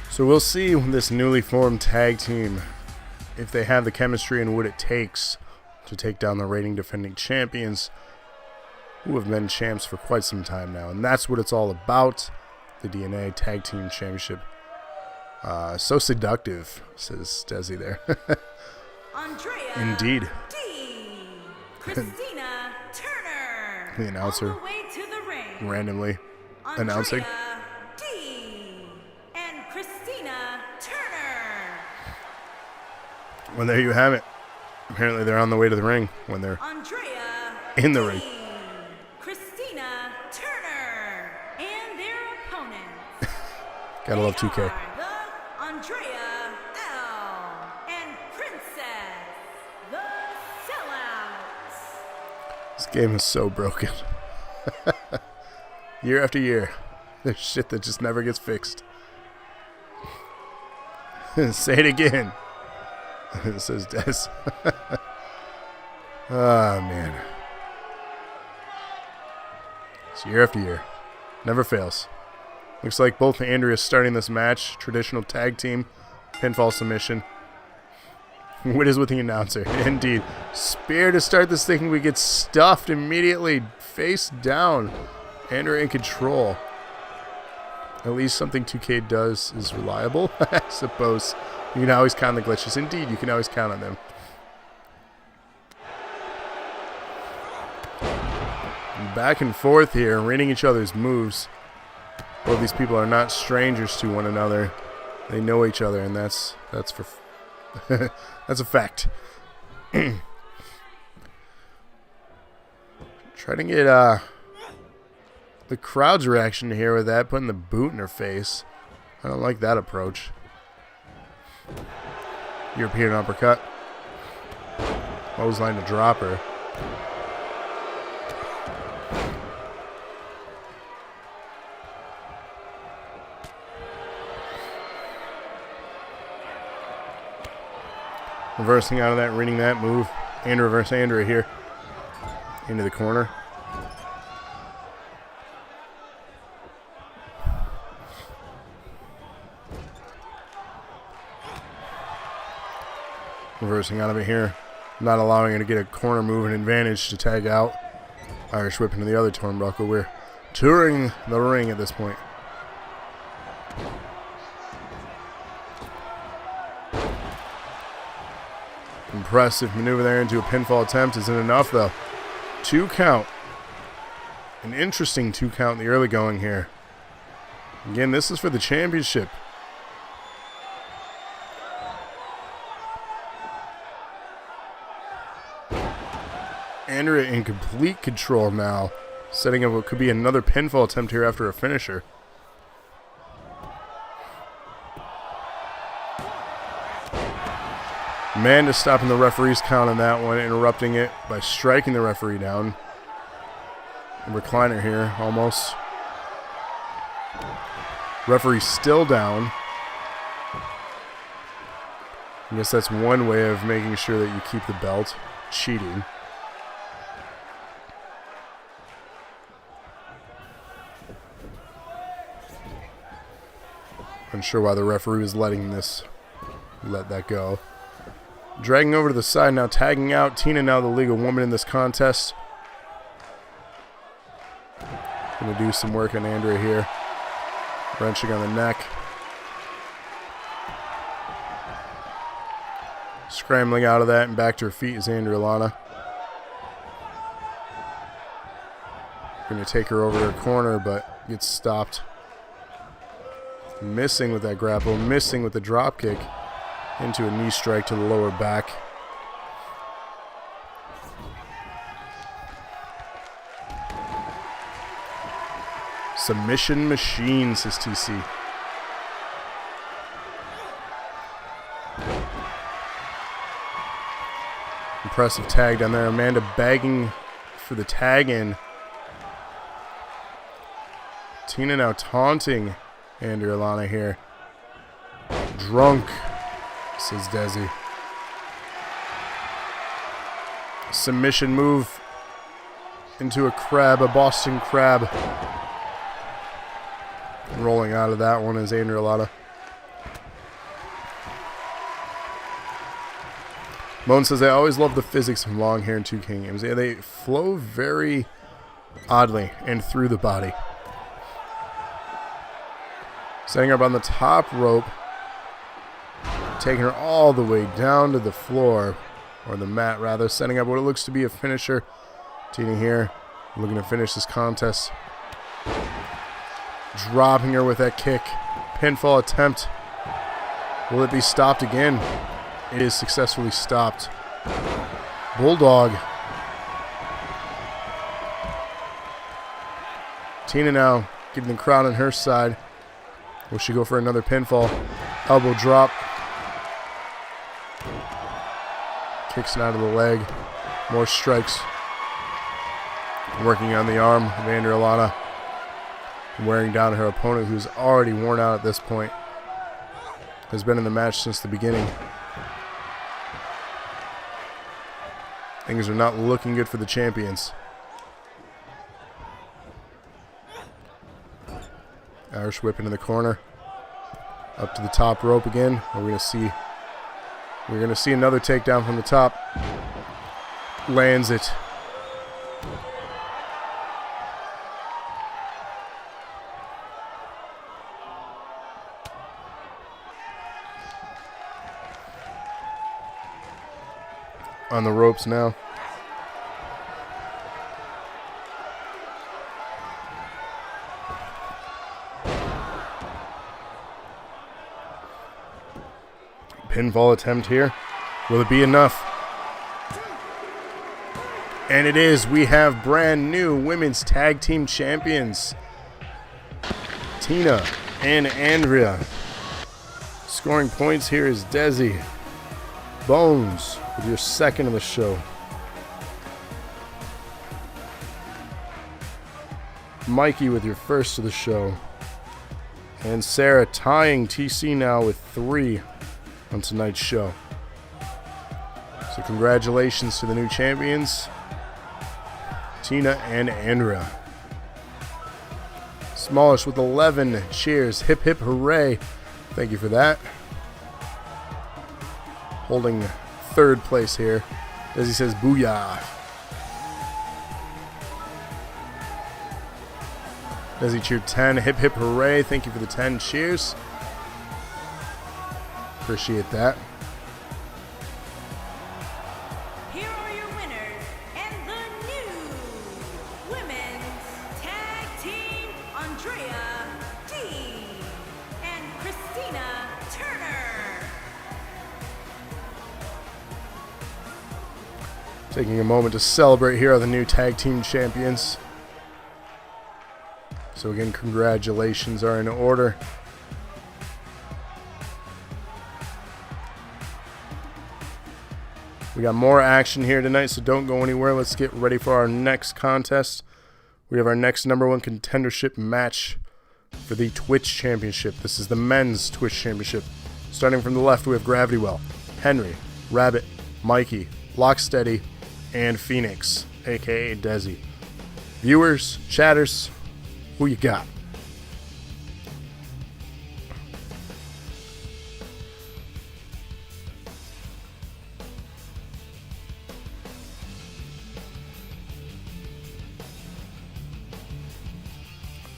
So we'll see this newly formed tag team, if they have the chemistry and what it takes to take down the reigning defending champions, who have been champs for quite some time now. And that's what it's all about, the DNA Tag Team Championship. So seductive, says Desi there. Andrea Indeed. D. Christina Turner. The announcer on the way to the ring. randomly Andrea announcing. D. and Christina Turner. Well, there you have it. Apparently they're on the way to the ring when they're Andrea in the D. ring. Christina Turner and their opponents. Gotta love They 2K. are the Andrea L. and Princess, the Sellouts. This game is so broken. Year after year, there's shit that just never gets fixed. Say it again. It says Des. Oh, man. It's year after year. Never fails. Looks like both Andreas starting this match. Traditional tag team. Pinfall submission. What is with the announcer? Indeed. Spear to start this thing. We get stuffed immediately. Face down. Andrea in control. At least something 2K does is reliable, I suppose. You can always count on the glitches. Indeed, you can always count on them. Back and forth here, reading each other's moves. Both these people are not strangers to one another. They know each other, and that's for that's a fact. Try to get the crowd's reaction here with that, putting the boot in her face. I don't like that approach. European uppercut. Clothesline to drop her. Reversing out of that, reading that move. And reverse Andrea here. Into the corner. Reversing out of it here. Not allowing her to get a corner move and advantage to tag out. Irish whip into the other turnbuckle. We're touring the ring at this point. Impressive maneuver there into a pinfall attempt. Isn't enough though. 2 count. An interesting 2 count in the early going here. Again, this is for the championship. Andrea in complete control now. Setting up what could be another pinfall attempt here after a finisher. Amanda stopping the referee's count on that one, interrupting it by striking the referee down. Recliner here, almost. Referee still down. I guess that's one way of making sure that you keep the belt. Cheating. Unsure why the referee was letting let that go. Dragging over to the side now, tagging out. Tina now the legal woman in this contest. Gonna do some work on Andrea here. Wrenching on the neck. Scrambling out of that and back to her feet is Andrea Lana. Gonna take her over to her corner, but gets stopped. Missing with that grapple, missing with the drop kick into a knee strike to the lower back. Submission machine, says TC. Impressive tag down there. Amanda begging for the tag in. Tina now taunting Andrea Lana here. Drunk, says Desi. Submission move into a crab, a Boston crab. Rolling out of that one is Andrea Lana. Moan says, I always love the physics of long hair in 2K games. They flow very oddly and through the body. Setting up on the top rope. Taking her all the way down to the floor. Or the mat, rather. Setting up what it looks to be a finisher. Tina here, looking to finish this contest. Dropping her with that kick. Pinfall attempt. Will it be stopped again? It is successfully stopped. Bulldog. Tina now getting the crowd on her side. Will she go for another pinfall? Elbow drop. Kicks it out of the leg. More strikes. Working on the arm of Andrea Lana. Wearing down her opponent, who's already worn out at this point. Has been in the match since the beginning. Things are not looking good for the champions. Irish whip into the corner. Up to the top rope again. We're gonna see another takedown from the top. Lands it. On the ropes now. Pinfall attempt here. Will it be enough? And it is. We have brand new women's tag team champions. Tina and Andrea. Scoring points here is Desi. Bones with your second of the show. Mikey with your first of the show. And Sarah tying TC now with 3 on tonight's show. So congratulations to the new champions, Tina and Andrea. Smallish with 11 cheers. Hip hip hooray. Thank you for that. Holding third place here. As he says, booyah. As he cheered 10. Hip hip hooray. Thank you for the 10 cheers. Appreciate that. Here are your winners and the new women's tag team, Andrea D. and Christina Turner. Taking a moment to celebrate, here are the new tag team champions. So again, congratulations are in order. We got more action here tonight, so don't go anywhere. Let's get ready for our next contest. We have our next #1 contendership match for the Twitch Championship. This is the men's Twitch Championship. Starting from the left, we have Gravity Well, Henry, Rabbit, Mikey, Locksteady, and Phoenix, aka Desi. Viewers, chatters, who you got?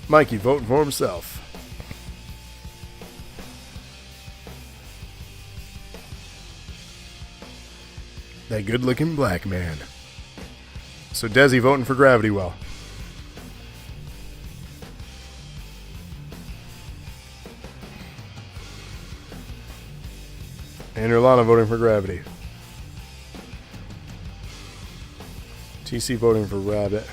Mikey voting for himself. That good-looking black man. So Desi voting for Gravity Well. And Irlana voting for Gravity. TC voting for Rabbit.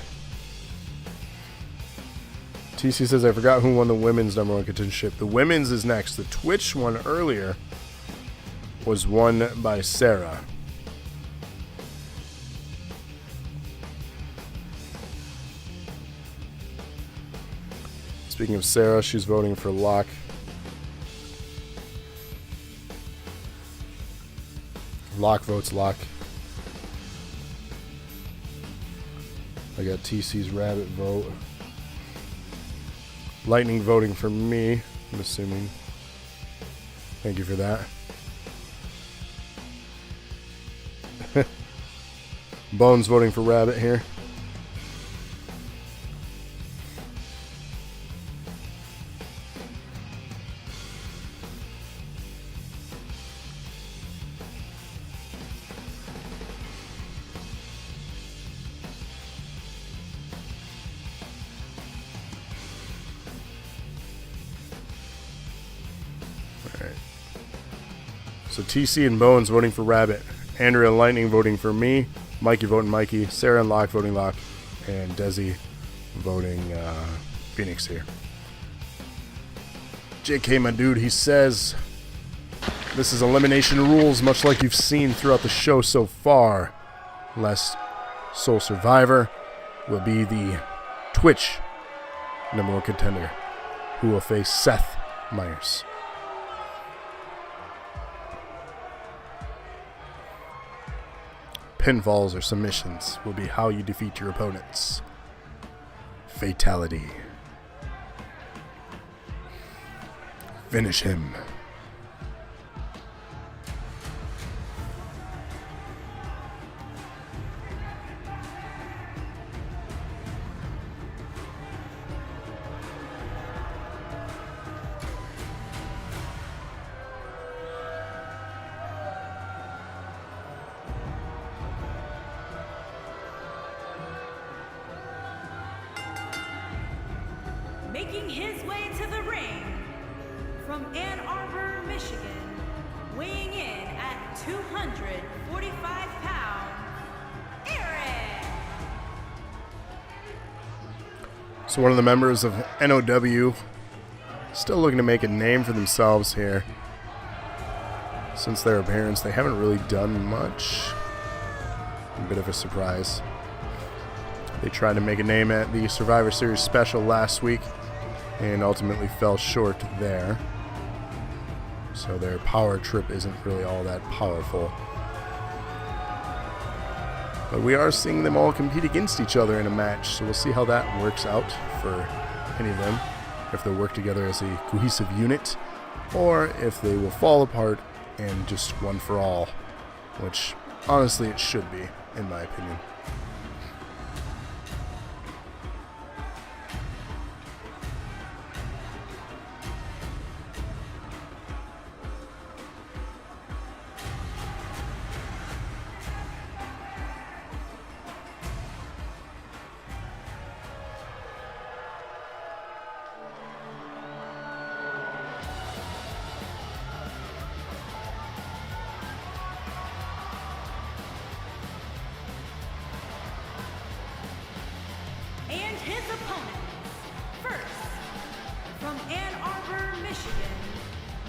TC says, I forgot who won the women's number one contendership. The women's is next. The Twitch one earlier was won by Sarah. Speaking of Sarah, she's voting for Locke. Locke votes Locke. I got TC's Rabbit vote. Lightning voting for me, I'm assuming. Thank you for that. Bones voting for Rabbit here. So TC and Bones voting for Rabbit. Andrea and Lightning voting for me. Mikey voting Mikey. Sarah and Locke voting Locke. And Desi voting Phoenix here. JK, my dude, he says, this is elimination rules, much like you've seen throughout the show so far. Last Sole Survivor will be the Twitch number one contender, who will face Seth Meyers. Pinfalls or submissions will be how you defeat your opponents. Fatality. Finish him. Making his way to the ring from Ann Arbor, Michigan, weighing in at 245 pounds, Eric. So one of the members of NOW still looking to make a name for themselves here. Since their appearance, they haven't really done much. A bit of a surprise. They tried to make a name at the Survivor Series special last week and ultimately fell short there. So their power trip isn't really all that powerful. But we are seeing them all compete against each other in a match, so we'll see how that works out for any of them. If they'll work together as a cohesive unit, or if they will fall apart and just one for all, which honestly it should be, in my opinion. And his opponents, first, from Ann Arbor, Michigan,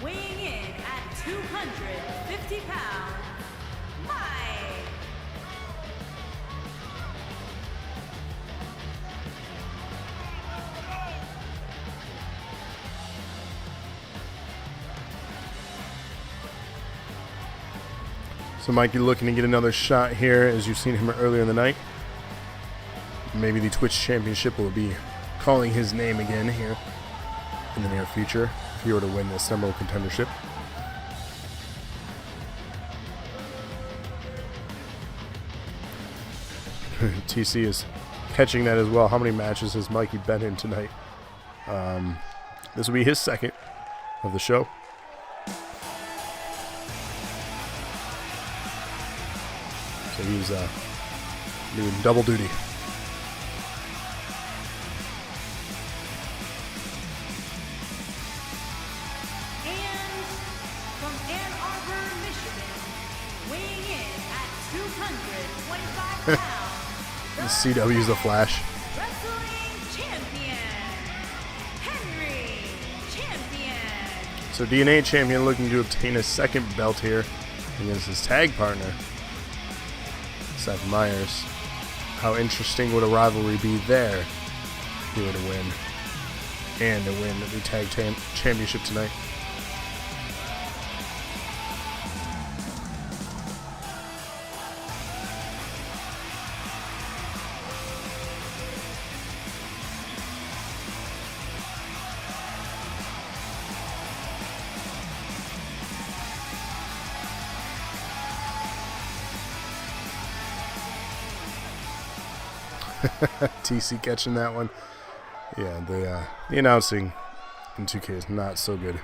weighing in at 250 pounds, Mike. So Mikey looking to get another shot here, as you've seen him earlier in the night. Maybe the Twitch Championship will be calling his name again here in the near future if he were to win this number one contendership. TC is catching that as well. How many matches has Mikey been in tonight? This will be his second of the show. So he's doing double duty. And from Ann Arbor, Michigan, weighing in at 225 pounds, The CW's the Flash. wrestling champion, Henry Champion. So DNA champion looking to obtain a second belt here against his tag partner, Seth Meyers. How interesting would a rivalry be there if he were to win and to win the tag championship tonight? TC catching that one. Yeah, the announcing in 2K is not so good.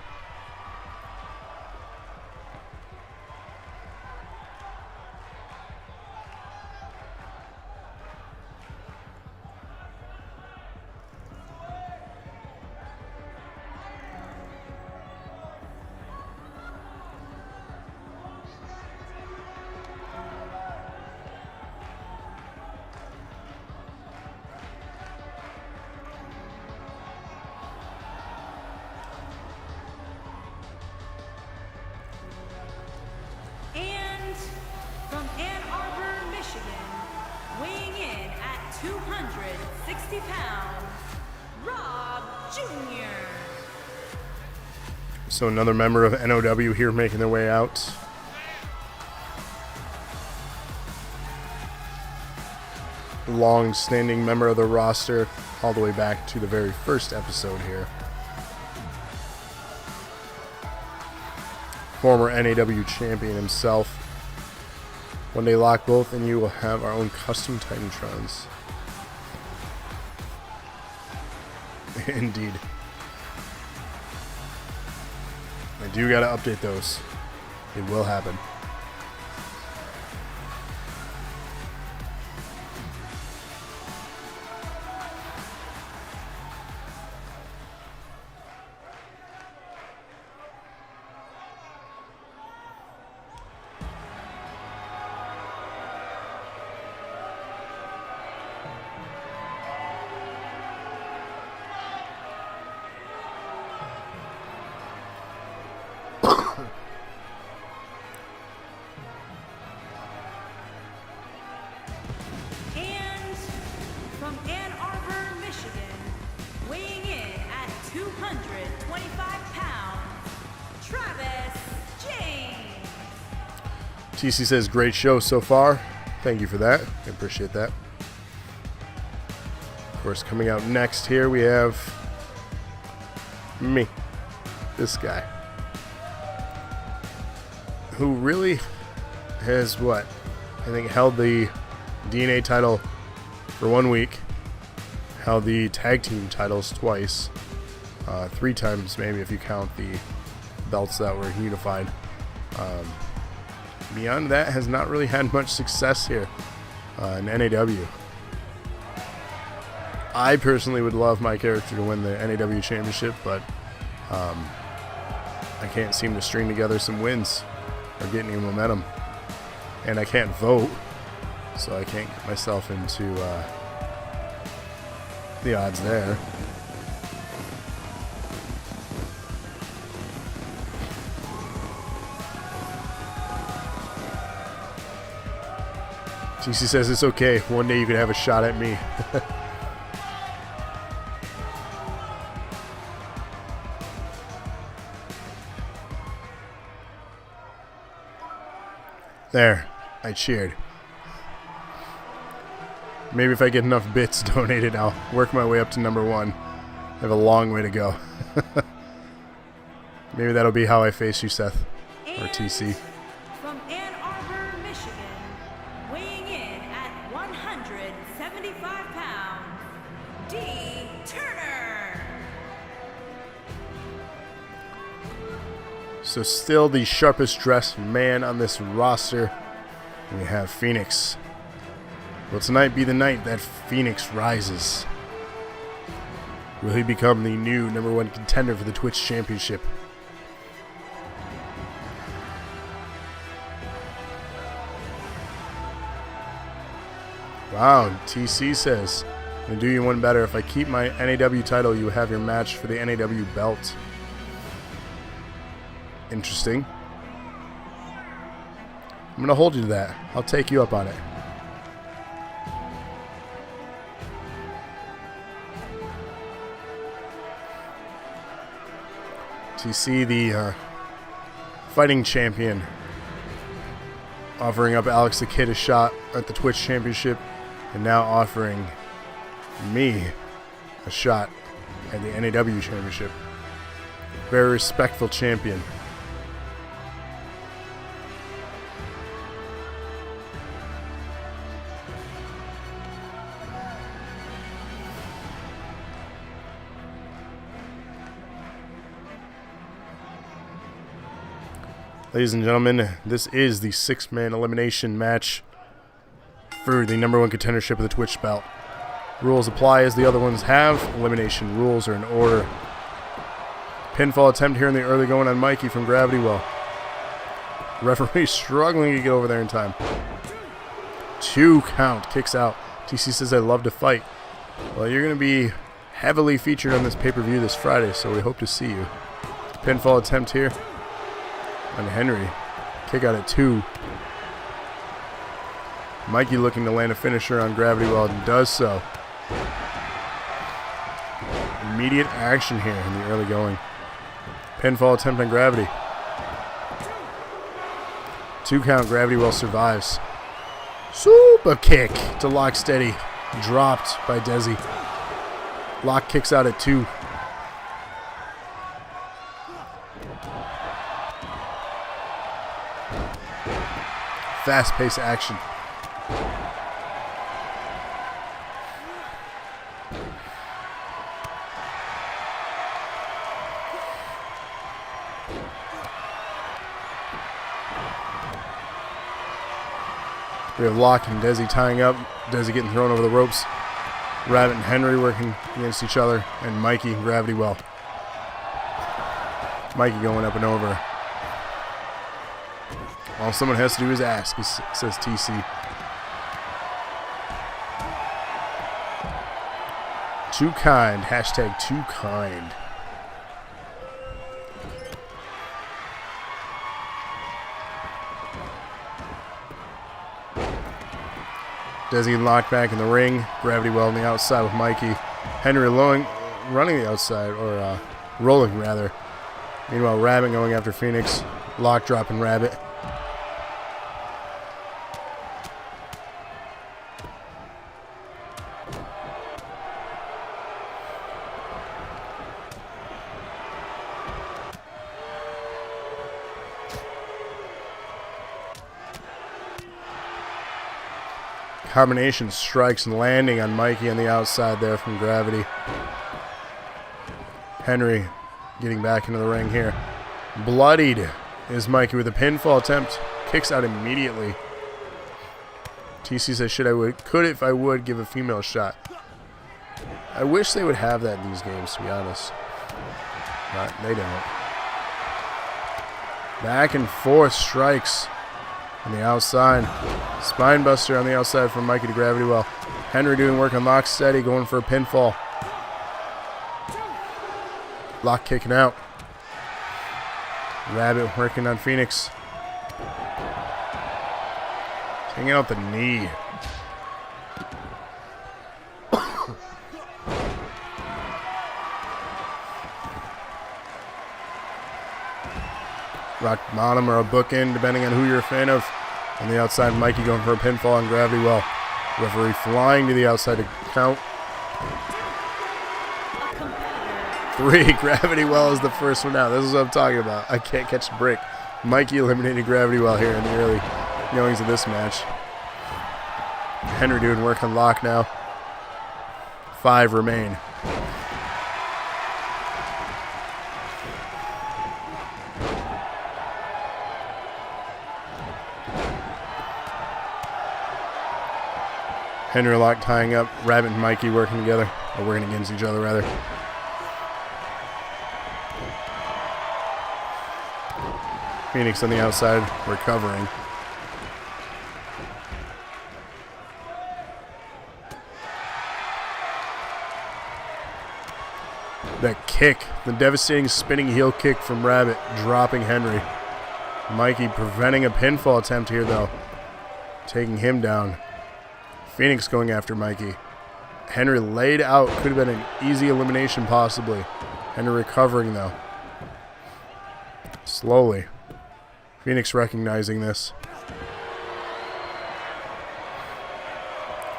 And from Ann Arbor, Michigan, weighing in at 260 pounds, Rob Jr. So another member of NOW here making their way out. Long-standing member of the roster all the way back to the very first episode here. Former NAW champion himself. One day lock both and you will have our own custom Titantrons. Indeed. I do gotta update those. It will happen. And from Ann Arbor, Michigan, weighing in at 225 pounds, Travis James. TC says, great show so far. Thank you for that. I appreciate that. Of course, coming out next here, we have me. This guy. Who really has what? I think held the DNA title for 1 week. Held the tag team titles twice. 3 times maybe if you count the belts that were unified. Beyond that, has not really had much success here in NAW. I personally would love my character to win the NAW championship, but I can't seem to string together some wins or get any momentum. And I can't vote, so I can't get myself into the odds there. TC says it's okay. One day you could have a shot at me. There, I cheered. Maybe if I get enough bits donated, I'll work my way up to number 1. I have a long way to go. Maybe that'll be how I face you, Seth, or TC. From Ann Arbor, Michigan, weighing in at 175 pounds, D. Turner. So still the sharpest dressed man on this roster. We have Phoenix. Will tonight be the night that Phoenix rises? Will he become the new #1 contender for the Twitch Championship? Wow, TC says, I'm going to do you one better. If I keep my NAW title, you have your match for the NAW belt. Interesting. I'm going to hold you to that. I'll take you up on it. TC, the fighting champion, offering up Alex the Kid a shot at the Twitch Championship, and now offering me a shot at the NAW Championship. Very respectful champion. Ladies and gentlemen, this is the 6-man elimination match for the #1 contendership of the Twitch belt. Rules apply as the other ones have. Elimination rules are in order. Pinfall attempt here in the early going on Mikey from Gravity Well. Referee struggling to get over there in time. 2 count, kicks out. TC says, I love to fight. Well, you're going to be heavily featured on this pay-per-view this Friday, so we hope to see you. Pinfall attempt here on Henry. Kick out at 2. Mikey looking to land a finisher on Gravity Well and does so. Immediate action here in the early going. Pinfall attempt on Gravity. 2 count, Gravity Well survives. Super kick to Lock Steady. Dropped by Desi. Lock kicks out at 2. Fast-paced action. We have Lock and Desi tying up. Desi getting thrown over the ropes. Rabbit and Henry working against each other. And Mikey and Gravity Well. Mikey going up and over. All someone has to do is ask, says TC. Too kind. Hashtag too kind. Desi locked back in the ring. Gravity Well on the outside with Mikey. Henry running the outside, or rolling rather. Meanwhile, Rabbit going after Phoenix. Lock dropping Rabbit. Combination strikes and landing on Mikey on the outside there from Gravity. Henry getting back into the ring here. Bloodied is Mikey with a pinfall attempt. Kicks out immediately. TC says, could if I would give a female a shot. I wish they would have that in these games, to be honest. But they don't. Back and forth strikes on the outside. Spine buster on the outside from Mikey to Gravity Well. Henry doing work on Lock Steady, going for a pinfall. Lock kicking out. Rabbit working on Phoenix. Taking out the knee. Rock bottom or a bookend, depending on who you're a fan of. On the outside, Mikey going for a pinfall on Gravity Well. Referee flying to the outside to count. 3. Gravity Well is the first one out. This is what I'm talking about. I can't catch a break. Mikey eliminated Gravity Well here in the early goings of this match. Henry doing work on Lock now. 5 remain. Henry lock tying up. Rabbit and Mikey working together. Or working against each other, rather. Phoenix on the outside, recovering. That kick, the devastating spinning heel kick from Rabbit, dropping Henry. Mikey preventing a pinfall attempt here, though. Taking him down. Phoenix going after Mikey. Henry laid out. Could have been an easy elimination, possibly. Henry recovering, though. Slowly. Phoenix recognizing this.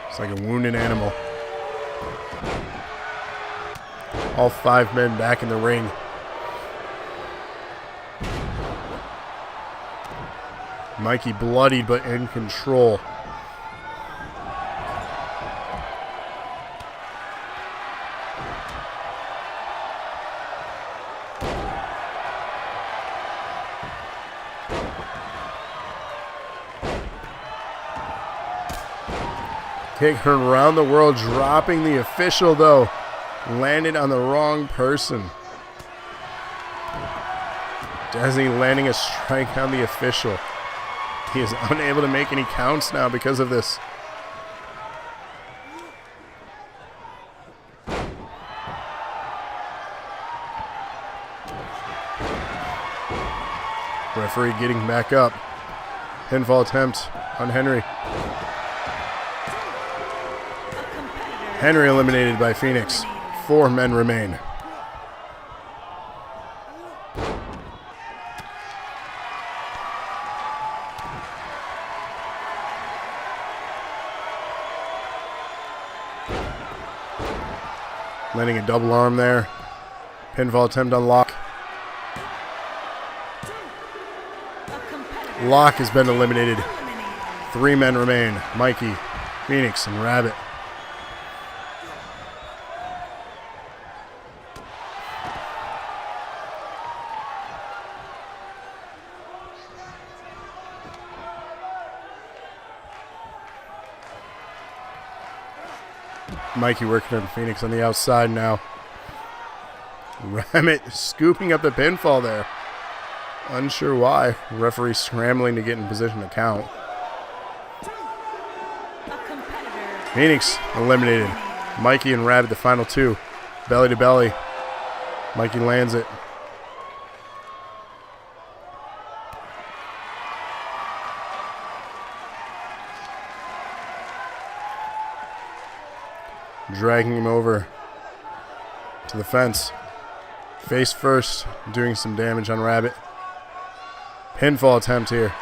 It's like a wounded animal. All 5 men back in the ring. Mikey bloodied but in control. Kick her around the world, dropping the official, though. Landed on the wrong person. Desi landing a strike on the official. He is unable to make any counts now because of this. Referee getting back up. Pinfall attempt on Henry. Henry eliminated by Phoenix. 4 men remain. Landing a double arm there. Pinfall attempt on Locke. Locke has been eliminated. 3 men remain. Mikey, Phoenix, and Rabbit. Mikey working on Phoenix on the outside now. Rabbit scooping up the pinfall there. Unsure why. Referee scrambling to get in position to count. Phoenix eliminated. Mikey and Rabbit the final 2. Belly to belly. Mikey lands it. Dragging him over to the fence. Face first, doing some damage on Rabbit. Pinfall attempt here.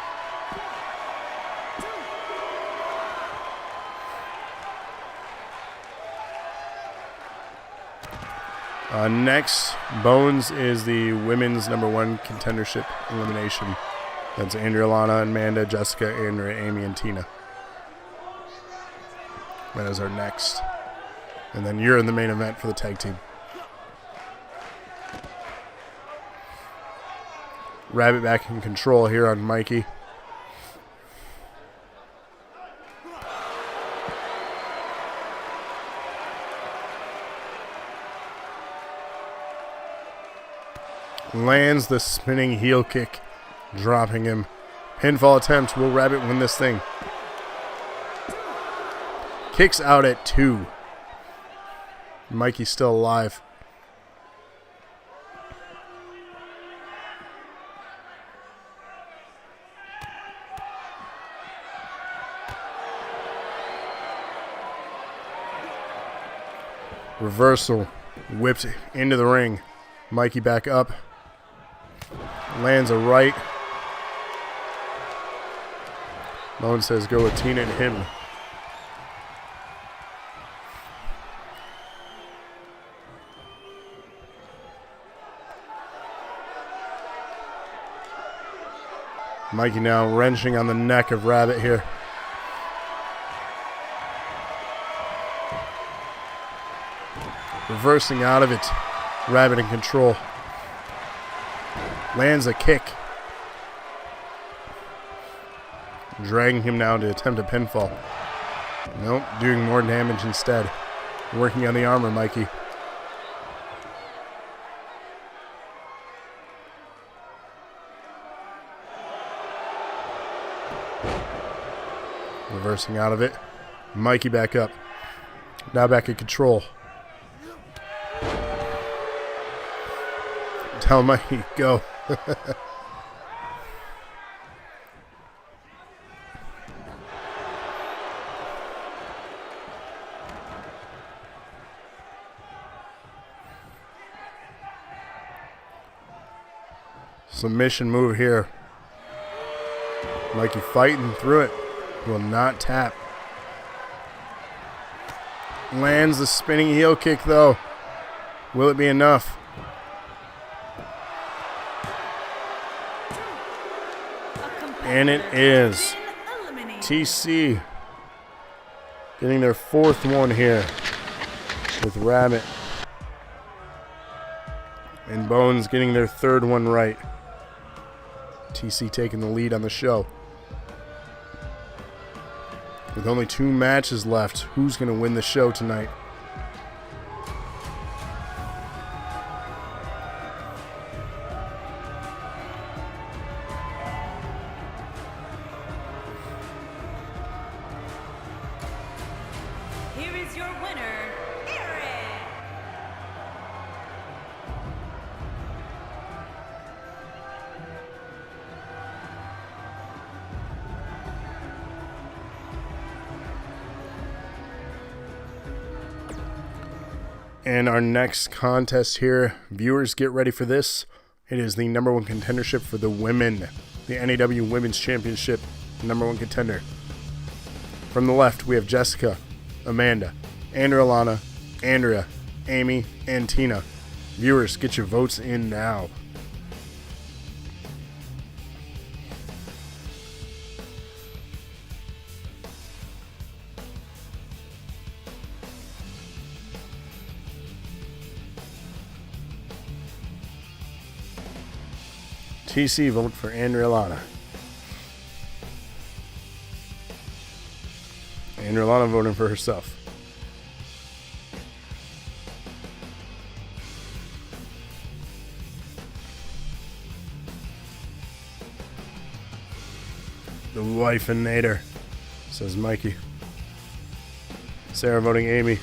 Next, Bones is the women's #1 contendership elimination. That's Andrea, Lana, Amanda, Jessica, Andrea, Amy, and Tina. That is our next. And then you're in the main event for the tag team. Rabbit back in control here on Mikey. Lands the spinning heel kick, dropping him. Pinfall attempt. Will Rabbit win this thing? Kicks out at 2. Mikey's still alive. Reversal. Whipped into the ring. Mikey back up. Lands a right. Moan says go with Tina and him. Mikey now wrenching on the neck of Rabbit here. Reversing out of it. Rabbit in control. Lands a kick. Dragging him down to attempt a pinfall. Nope, doing more damage instead. Working on the armor, Mikey. Reversing out of it. Mikey back up. Now back in control. Tell Mikey, go. Submission move here. Mikey fighting through it. Will not tap. Lands the spinning heel kick though. Will it be enough? And it is. TC getting their fourth one here with Rabbit. And Bones getting their third one right. TC taking the lead on the show. With only 2 matches left, who's going to win the show tonight? Here is your winner, Eric. And our next contest here, viewers, get ready for this. It is the number 1 contendership for the women, the NAW Women's Championship, number 1 contender. From the left, we have Jessica, Amanda, Andrea, Andrea, Amy, and Tina. Viewers, get your votes in now. TC, vote for Andrea. Andrea voting for herself. The wife and Nader, says Mikey. Sarah voting Amy.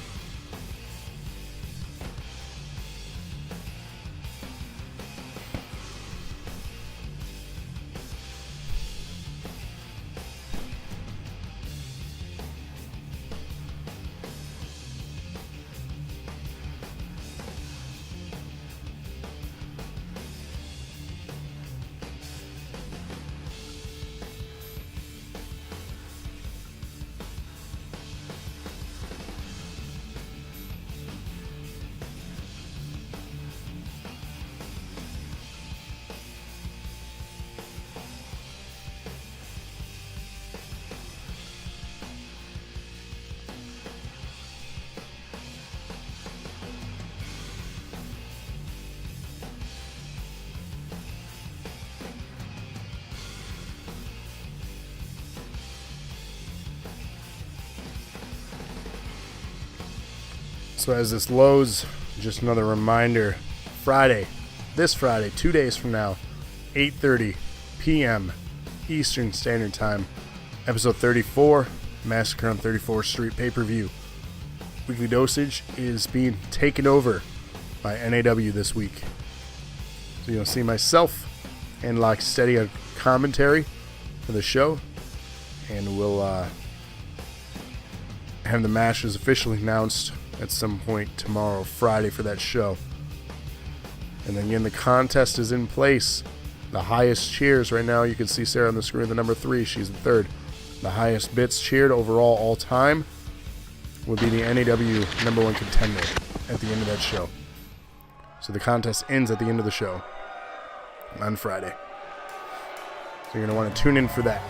So as this loads, just another reminder, this Friday, 2 days from now, 8:30 p.m. Eastern Standard Time, episode 34, Massacre on 34th Street pay-per-view. Weekly Dosage is being taken over by NAW this week. So you'll see myself and Locksteady on commentary for the show, and we'll have the matches officially announced at some point tomorrow, Friday, for that show. And then again, the contest is in place. The highest cheers right now, you can see Sarah on the screen, the number 3, she's the 3rd. The highest bits cheered overall all time would be the NAW number 1 contender at the end of that show. So the contest ends at the end of the show on Friday. So you're going to want to tune in for that.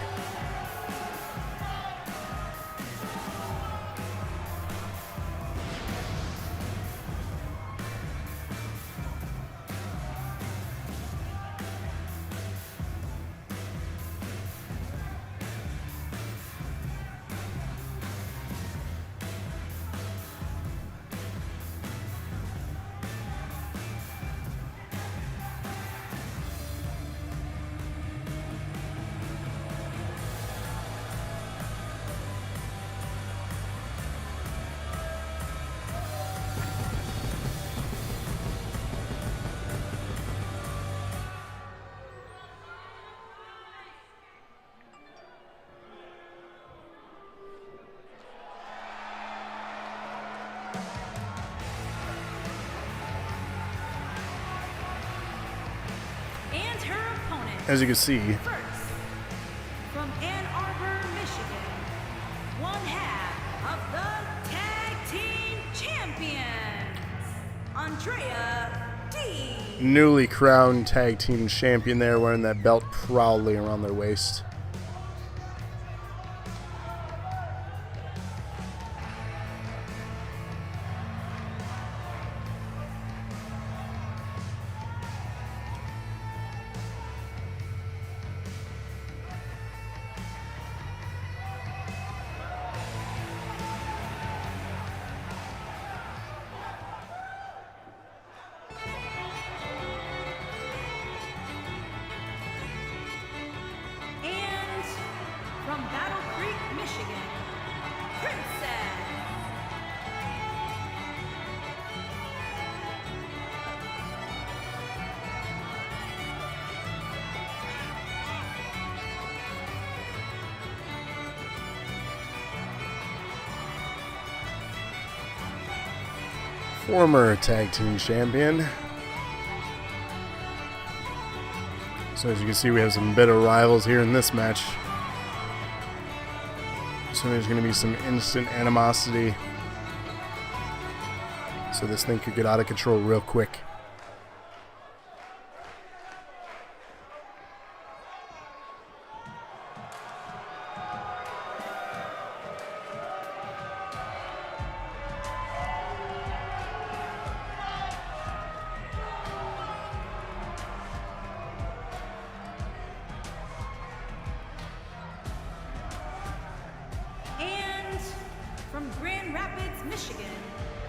as you can see, First, from Ann Arbor, Michigan, one half of the Tag Team Champions, Andrea D. newly crowned tag team champion there, wearing that belt proudly around their waist. And from Battle Creek, Michigan, Princess. Former tag team champion. So as you can see, we have some bitter rivals here in this match. So there's going to be some instant animosity. So this thing could get out of control real quick. And from Grand Rapids, Michigan,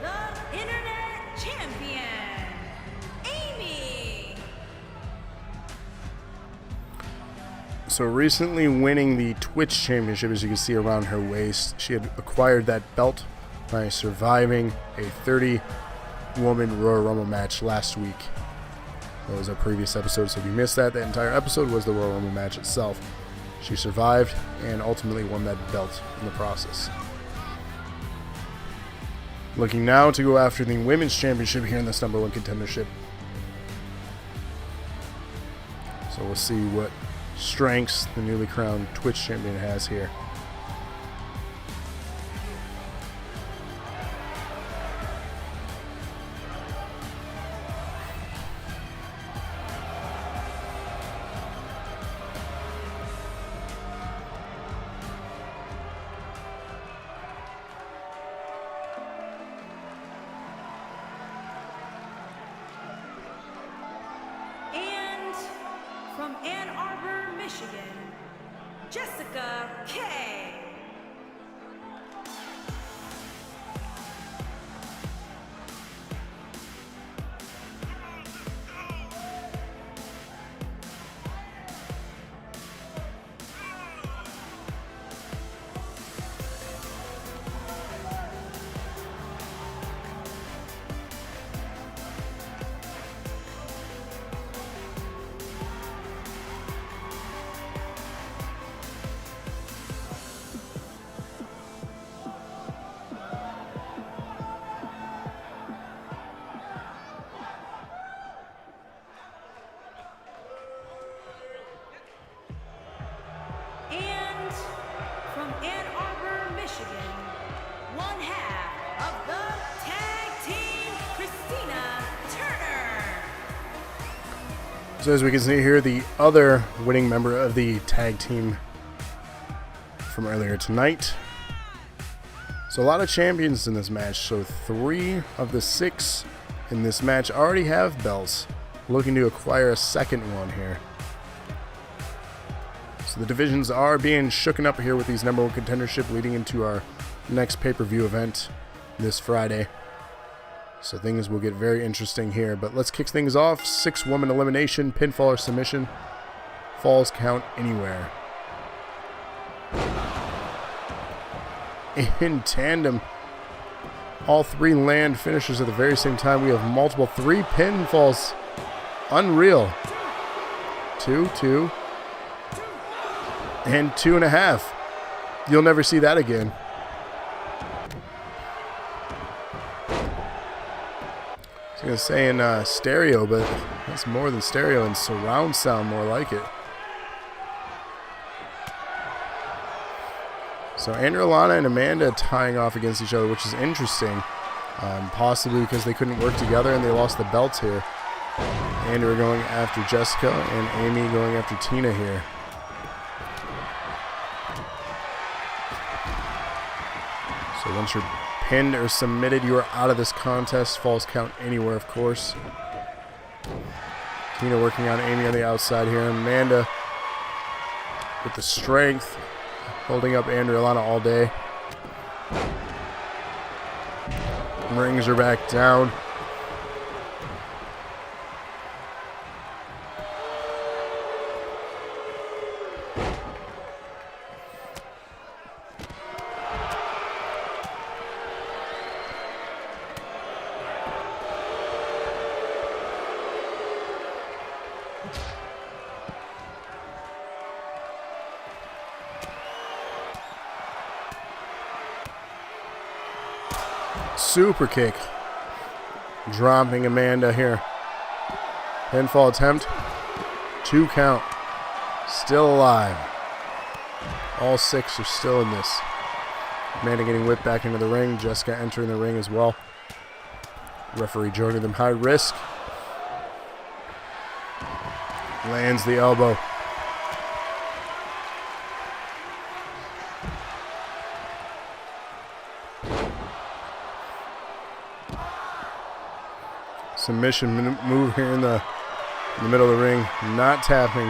the Internet Champion, Amy. So recently winning the Twitch Championship, as you can see around her waist, she had acquired that belt by surviving a 30-woman Royal Rumble match last week. That was our previous episode, so if you missed that, the entire episode was the Royal Rumble match itself. She survived and ultimately won that belt in the process. Looking now to go after the Women's Championship here in this number one contendership. So we'll see what strengths the newly crowned Twitch champion has here. And from Ann Arbor, Michigan, Jessica K. And from Ann Arbor, Michigan, one half of the Tag Team, Christina Turner. So as we can see here, the other winning member of the tag team from earlier tonight. So a lot of champions in this match. So 3 of the 6 in this match already have belts, looking to acquire a second one here. So the divisions are being shooken up here with these number one contendership leading into our next pay-per-view event this Friday. So things will get very interesting here. But let's kick things off. 6-woman elimination, pinfall or submission. Falls count anywhere. In tandem, all 3 land finishers at the very same time. We have multiple 3 pinfalls. Unreal. 2, and 2.5. You'll never see that again. I was going to say in stereo, but that's more than stereo, and surround sound more like it. So Andrea Lana and Amanda tying off against each other, which is interesting. Possibly because they couldn't work together and they lost the belts here. Andrea going after Jessica and Amy going after Tina here. So once you're pinned or submitted, you are out of this contest. Falls count anywhere, of course. Tina working on Amy on the outside here. Amanda with the strength, holding up Andrea Lana all day. Brings her back down. Super kick. Dropping Amanda here. Pinfall attempt. 2 count. Still alive. All 6 are still in this. Amanda getting whipped back into the ring. Jessica entering the ring as well. Referee joining them. High risk. Lands the elbow. Submission move here in the middle of the ring. Not tapping.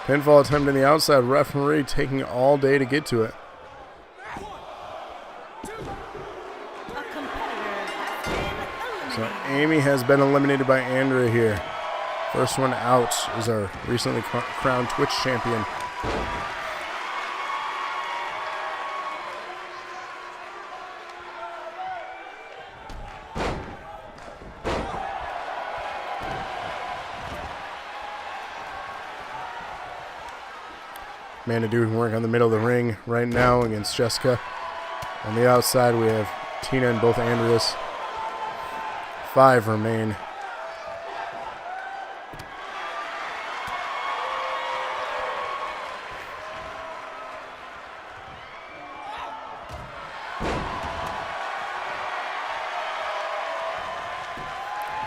Pinfall attempt on the outside. Referee taking all day to get to it. So Amy has been eliminated by Andrea here. First one out is our recently crowned Twitch champion. Amanda doing work on the middle of the ring right now against Jessica. On the outside, we have Tina and both Andreas. 5 remain.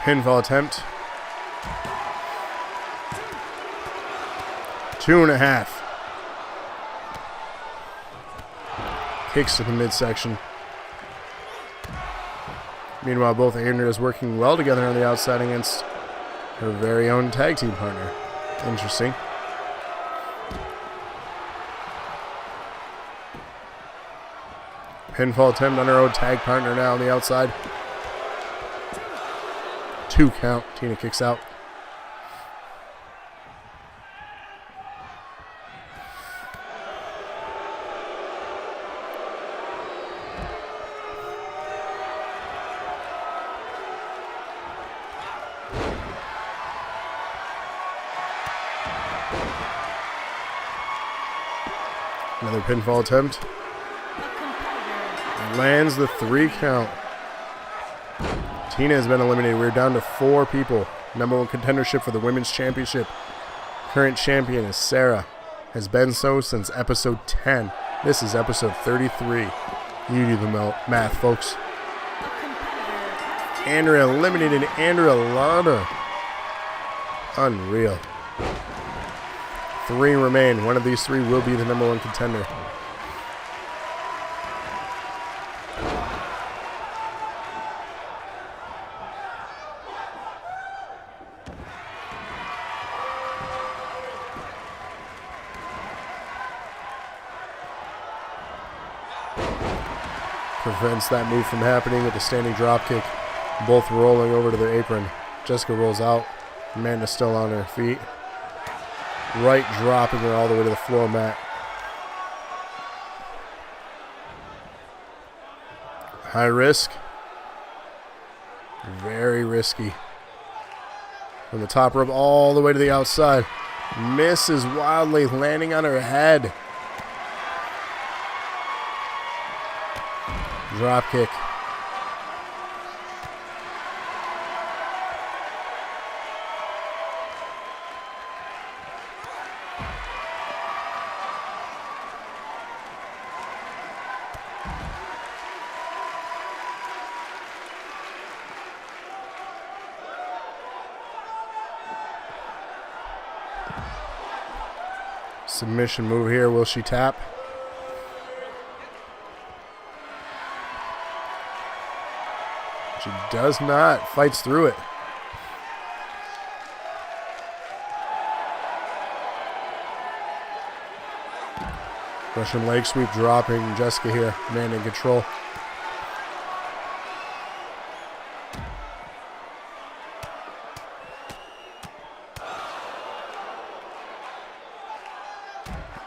Pinfall attempt. 2.5. Kicks to the midsection. Meanwhile, both Andreas working well together on the outside against her very own tag team partner. Interesting. Pinfall attempt on her own tag partner now on the outside. 2 count. Tina kicks out. Another pinfall attempt. Lands the 3 count. Tina has been eliminated. We're down to 4 people. Number 1 contendership for the Women's Championship. Current champion is Sarah. Has been so since episode 10. This is episode 33. You do the math, folks. Andrea eliminated Andrea Lana. Unreal. 3 remain. One of these 3 will be the number 1 contender. Prevents that move from happening with the standing drop kick. Both rolling over to their apron. Jessica rolls out. Amanda still on her feet. Right dropping her all the way to the floor mat. High risk. Very risky. From the top rope all the way to the outside. Misses wildly, landing on her head. Drop kick. Submission move here. Will she tap? She does not. Fights through it. Russian leg sweep dropping. Jessica here, man in control.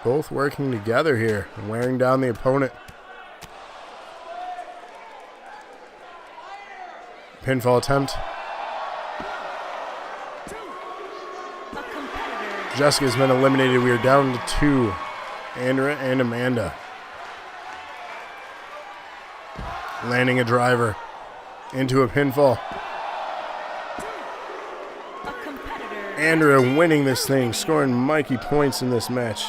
Both working together here, wearing down the opponent. Pinfall attempt. Jessica's been eliminated. We are down to 2. Andrea and Amanda. Landing a driver into a pinfall. Andrea winning this thing, scoring Mikey points in this match.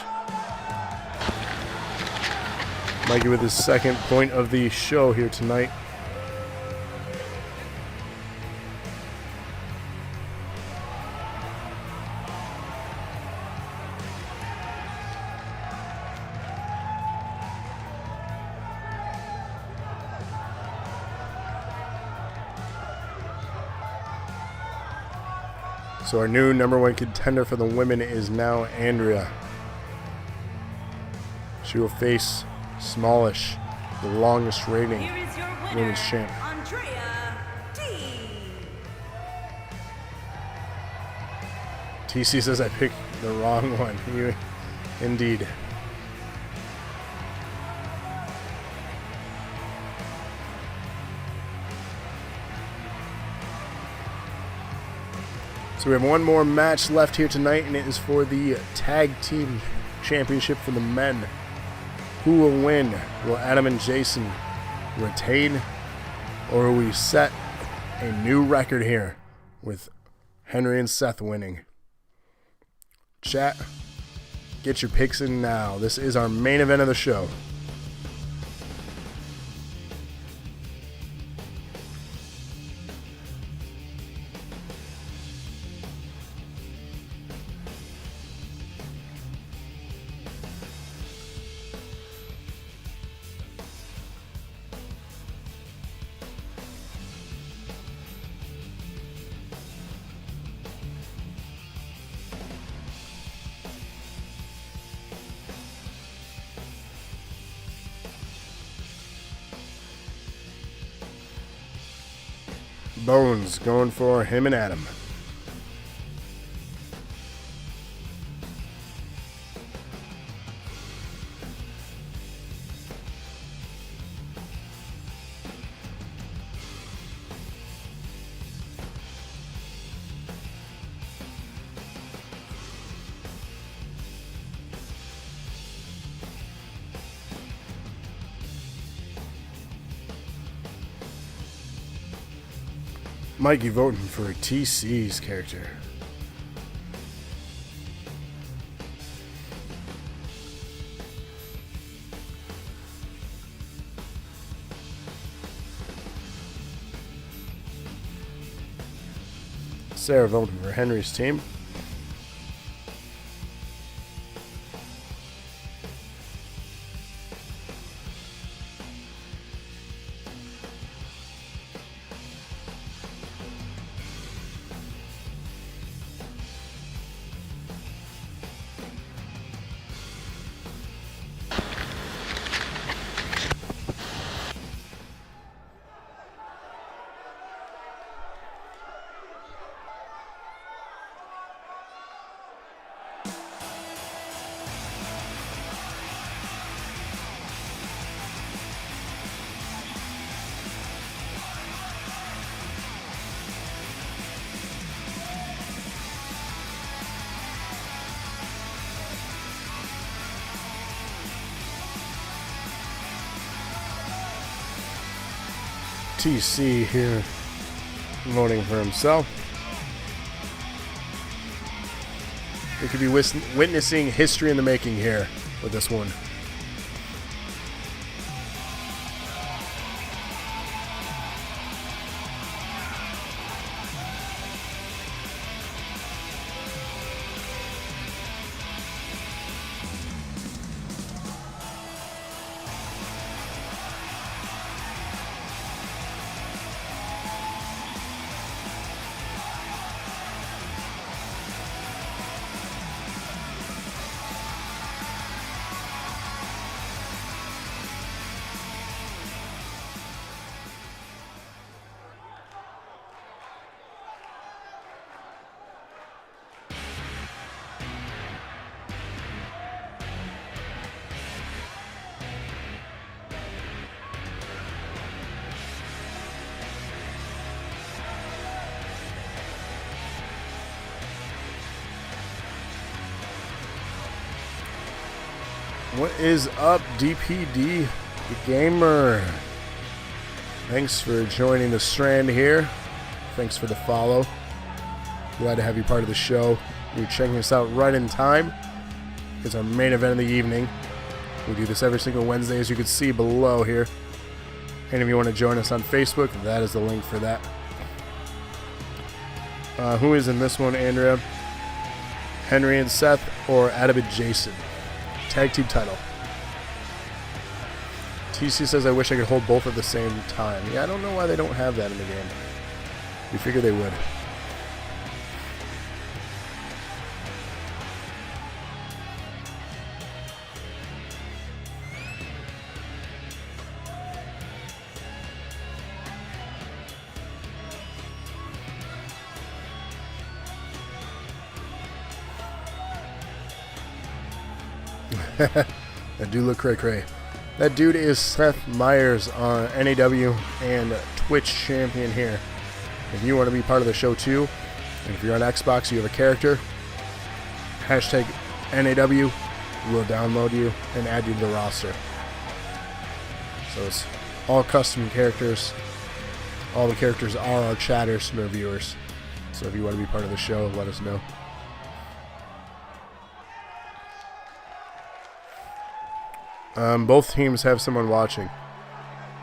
Mikey with his second point of the show here tonight. So our new #1 contender for the women is now Andrea. She will face Smallish, the longest reigning women's champ. Andrea D. TC says I picked the wrong one. Indeed. So we have one more match left here tonight, and it is for the Tag Team Championship for the men. Who will win? Will Adam and Jason retain, or will we set a new record here with Henry and Seth winning? Chat, get your picks in now. This is our main event of the show. Bones going for him and Adam. Mikey voting for TC's character. Sarah voting for Henry's team. TC here voting for himself. We could be witnessing history in the making here with this one. What is up, DPD, the gamer? Thanks for joining the strand here. Thanks for the follow. Glad to have you part of the show. You're checking us out right in time. It's our main event of the evening. We do this every single Wednesday, as you can see below here. And if you want to join us on Facebook, that is the link for that. Who is in this one, Andrea? Henry and Seth or Adam and Jason? Tag team title. TC says, I wish I could hold both at the same time. Yeah, I don't know why they don't have that in the game. You figure they would. That dude look cray-cray. That dude is Seth Meyers, NAW and Twitch champion here. If you want to be part of the show too, and if you're on Xbox, you have a character, hashtag NAW, we'll download you and add you to the roster. So it's all custom characters. All the characters are our chatters and our viewers. So if you want to be part of the show, let us know. Both teams have someone watching.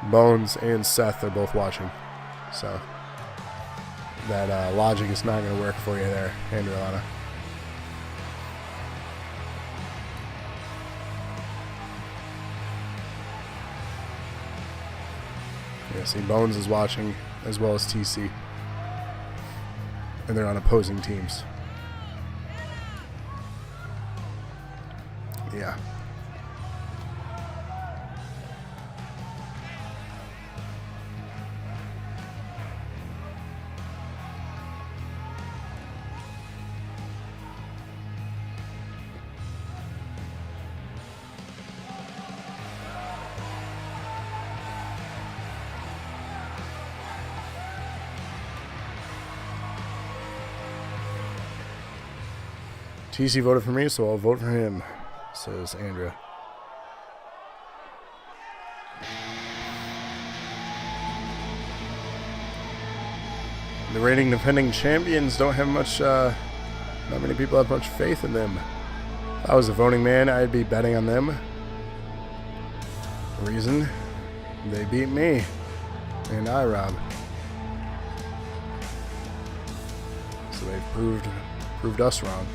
Bones and Seth are both watching. So that logic is not going to work for you there, Andriana. Yeah, see, Bones is watching as well as TC. And they're on opposing teams. Yeah. TC voted for me, so I'll vote for him, says Andrea. The reigning defending champions don't have much, not many people have much faith in them. If I was a voting man, I'd be betting on them. Reason? They beat me. And I, Rob. So they've proved us wrong.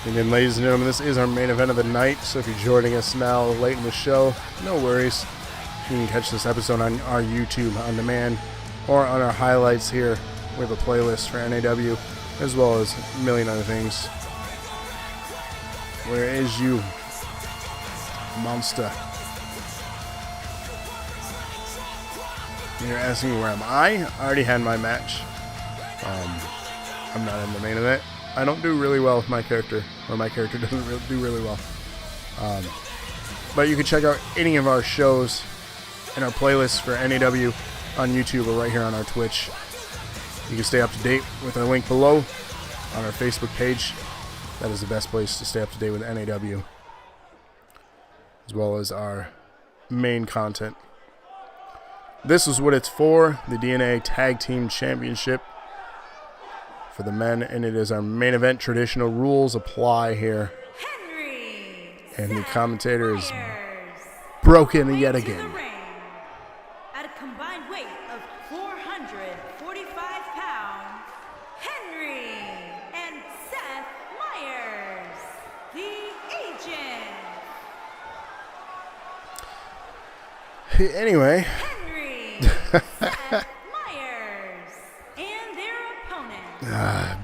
And then, ladies and gentlemen, this is our main event of the night, so if you're joining us now late in the show, no worries. You can catch this episode on our YouTube on demand or on our highlights here. We have a playlist for NAW as well as a million other things. Where is you, monster? You're asking where am I? I already had my match. I'm not in the main event. I don't do really well with my character, or my character doesn't do really well. But you can check out any of our shows and our playlists for NAW on YouTube or right here on our Twitch. You can stay up to date with our link below on our Facebook page. That is the best place to stay up to date with NAW, as well as our main content. This is what it's for, the DNA Tag Team Championship for the men, and it is our main event. Traditional rules apply here. Henry, and the commentator is broken yet again. At a combined weight of 445 pounds, Henry and Seth Meyers, the agent. Anyway. Henry, Seth Meyers, and their opponents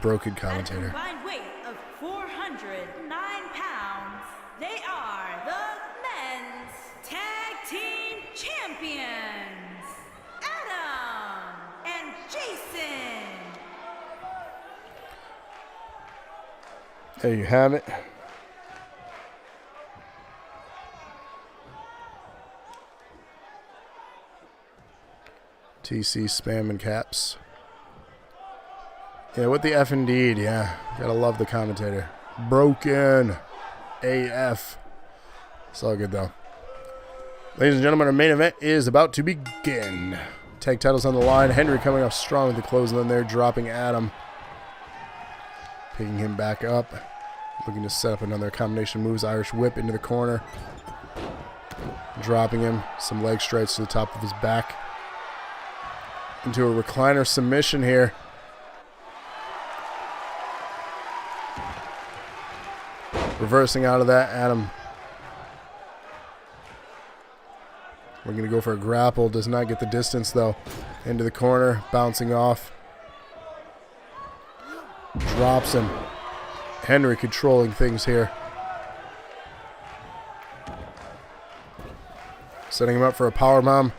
Broken At a commentator. combined weight of 409 pounds, they are the men's tag team champions, Adam and Jason. There you have it. TC spamming caps. Yeah, with the F indeed, yeah. Gotta love the commentator. Broken AF. It's all good though. Ladies and gentlemen, our main event is about to begin. Tag titles on the line. Henry coming off strong with the closing in there, dropping Adam. Picking him back up. Looking to set up another combination moves. Irish whip into the corner. Dropping him. Some leg strikes to the top of his back. Into a recliner submission here. Reversing out of that, Adam. We're going to go for a grapple. Does not get the distance, though. Into the corner. Bouncing off. Drops him. Henry controlling things here. Setting him up for a powerbomb.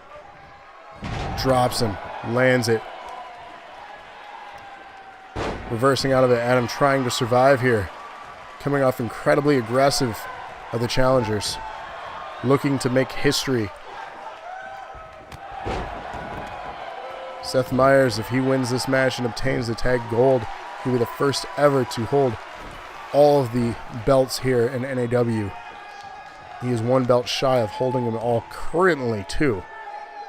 Drops him. Lands it. Reversing out of it. Adam trying to survive here. Coming off incredibly aggressive of the challengers. Looking to make history. Seth Meyers, if he wins this match and obtains the tag gold, he'll be the first ever to hold all of the belts here in NAW. He is one belt shy of holding them all currently, too.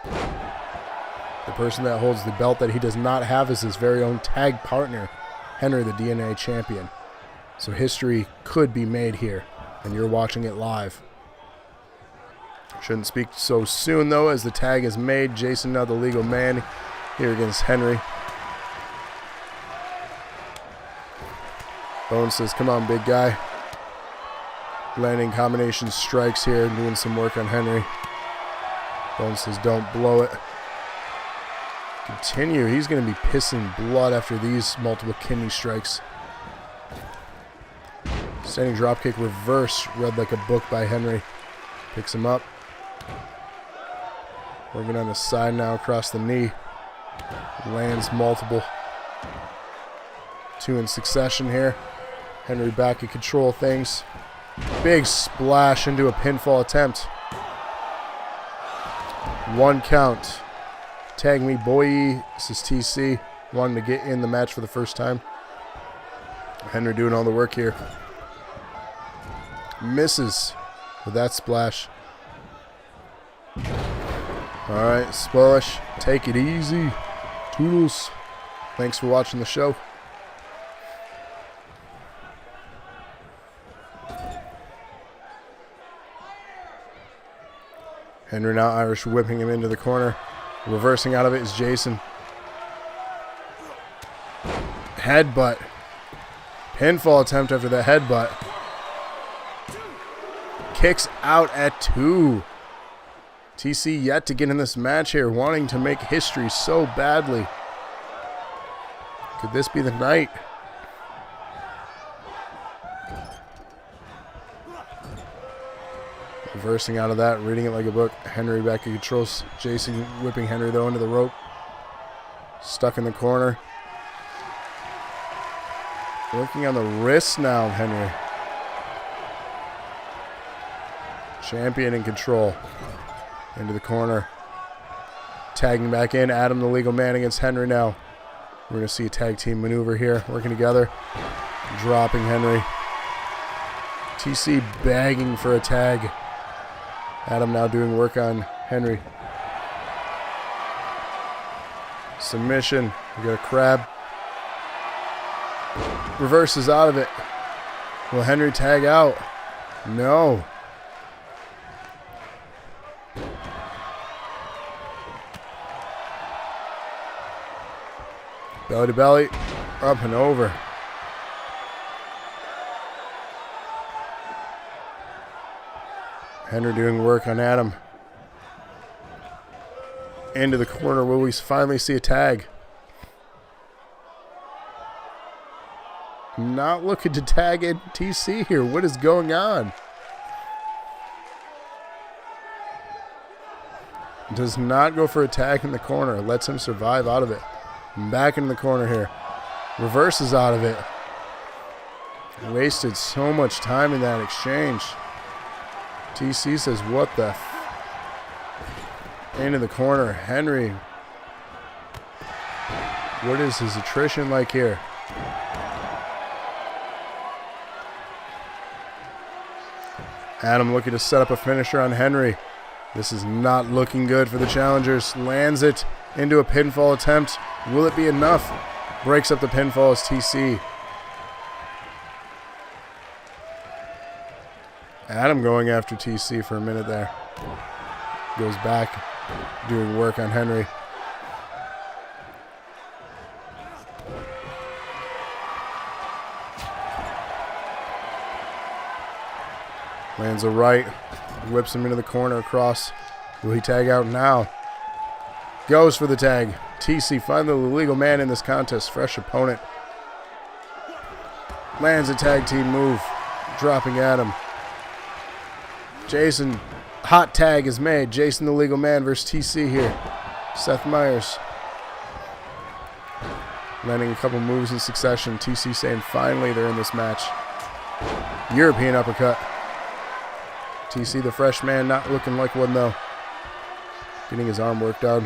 The person that holds the belt that he does not have is his very own tag partner, Henry, the DNA champion. So history could be made here, and you're watching it live. Shouldn't speak so soon, though, as the tag is made. Jason, now the legal man, here against Henry. Bones says, come on, big guy. Landing combination strikes here, doing some work on Henry. Bones says, don't blow it. Continue. He's going to be pissing blood after these multiple kidney strikes. Standing dropkick reverse, read like a book by Henry. Picks him up. Working on the side now across the knee. Lands multiple. Two in succession here. Henry back in control of things. Big splash into a pinfall attempt. 1 count. Tag me, boy. This is TC. Wanting to get in the match for the first time. Henry doing all the work here. Misses with that splash. Alright, splash. Take it easy. Toodles. Thanks for watching the show. Henry now Irish whipping him into the corner. Reversing out of it is Jason. Headbutt. Pinfall attempt after the headbutt. Kicks out at 2. TC yet to get in this match here, wanting to make history so badly. Could this be the night? Reversing out of that, reading it like a book. Henry back in control. Jason whipping Henry, though, into the rope. Stuck in the corner. Working on the wrist now, Henry. Champion in control. Into the corner. Tagging back in. Adam, the legal man, against Henry now. We're going to see a tag team maneuver here. Working together. Dropping Henry. TC begging for a tag. Adam now doing work on Henry. Submission. We got a crab. Reverses out of it. Will Henry tag out? No. Belly to belly. Up and over. Henry doing work on Adam. Into the corner. Will we finally see a tag? not looking to tag in TC here. What is going on? Does not go for a tag in the corner. Lets him survive out of it. Back in the corner here. Reverses out of it. Wasted so much time in that exchange. TC says, what the into the corner. Henry. What is his attrition like here? Adam looking to set up a finisher on Henry. This is not looking good for the challengers. Lands it into a pinfall attempt. Will it be enough? Breaks up the pinfall as TC. Adam going after TC for a minute there. Goes back, doing work on Henry. Lands a right, whips him into the corner across. Will he tag out now? Goes for the tag. TC finally the legal man in this contest. Fresh opponent. Lands a tag team move, dropping Adam. Jason, hot tag is made. Jason the legal man versus TC here. Seth Meyers. Landing a couple moves in succession. TC saying finally they're in this match. European uppercut. TC the fresh man not looking like one though. Getting his arm worked out.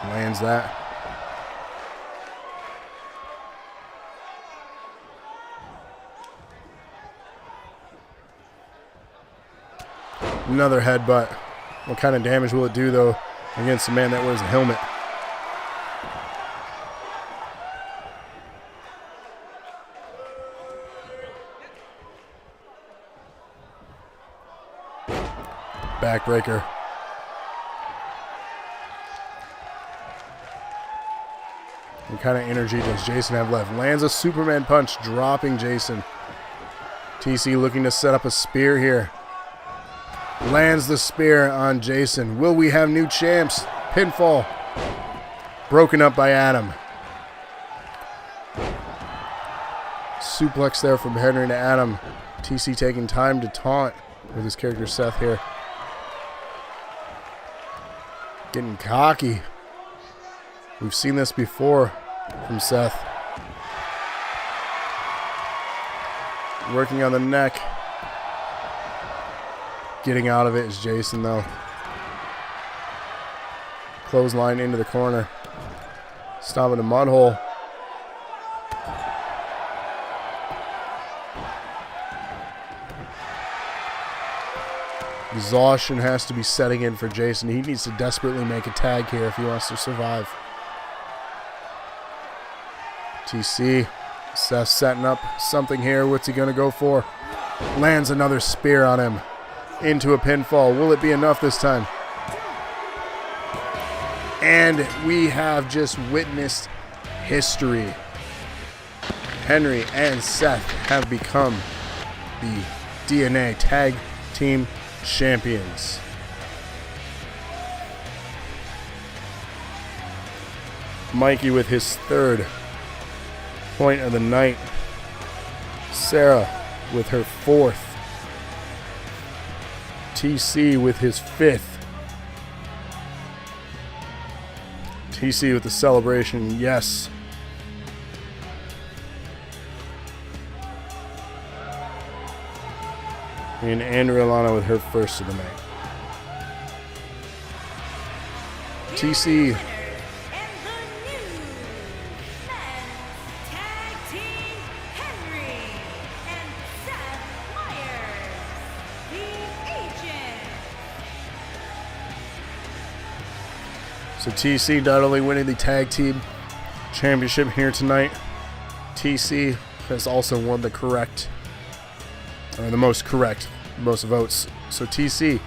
Lands that. Another headbutt. What kind of damage will it do, though, against a man that wears a helmet? Backbreaker. What kind of energy does Jason have left? Lands a Superman punch, dropping Jason. TC looking to set up a spear here. Lands the spear on Jason. Will we have new champs? Pinfall. Broken up by Adam. Suplex there from Henry to Adam. TC taking time to taunt with his character Seth here. Getting cocky. We've seen this before from Seth. Working on the neck. Getting out of it is Jason, though. Clothesline into the corner. Stomping a mud hole. Exhaustion has to be setting in for Jason. He needs to desperately make a tag here if he wants to survive. TC. Seth setting up something here. What's he going to go for? Lands another spear on him. Into a pinfall. Will it be enough this time? And we have just witnessed history. Henry and Seth have become the DNA Tag Team Champions. Mikey with his third point of the night. Sarah with her fourth. TC with his fifth. TC with the celebration, yes. And Andrea Lana with her first of the night. TC. So TC not only winning the tag team championship here tonight, TC has also won the most votes. So TC,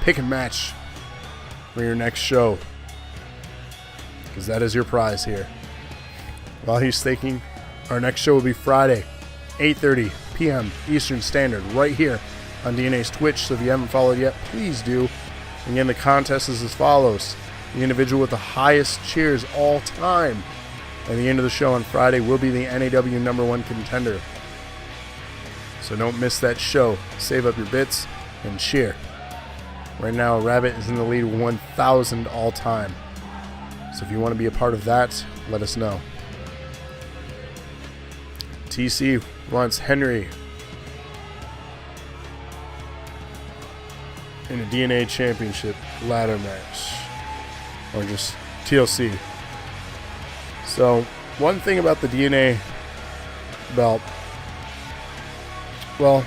pick a match for your next show, because that is your prize here. While he's thinking, our next show will be Friday, 8:30 p.m. Eastern Standard, right here on DNA's Twitch. So if you haven't followed yet, please do. Again, the contest is as follows. The individual with the highest cheers all time At the end of the show on Friday will be the NAW #1 contender. So don't miss that show. Save up your bits and cheer. Right now, Rabbit is in the lead with 1,000 all time. So if you want to be a part of that, let us know. TC wants Henry in a DNA Championship ladder match. Or just TLC. So, one thing about the DNA belt, well,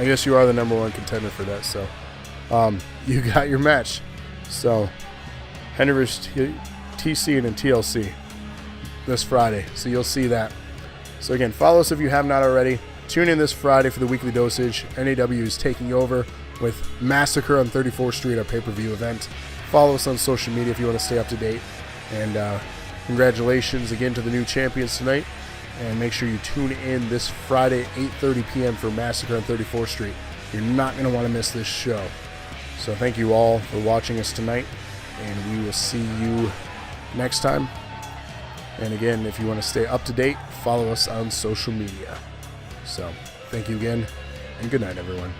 I guess you are the #1 contender for that, so you got your match. So, Henry vs. TC and in TLC this Friday, so you'll see that. So again, follow us if you have not already. Tune in this Friday for the weekly dosage. NAW is taking over with Massacre on 34th Street, our pay-per-view event. Follow us on social media if you want to stay up to date. And congratulations again to the new champions tonight. And make sure you tune in this Friday, 8:30 p.m. for Massacre on 34th Street. You're not going to want to miss this show. So thank you all for watching us tonight. And we will see you next time. And again, if you want to stay up to date, follow us on social media. So thank you again, and good night, everyone.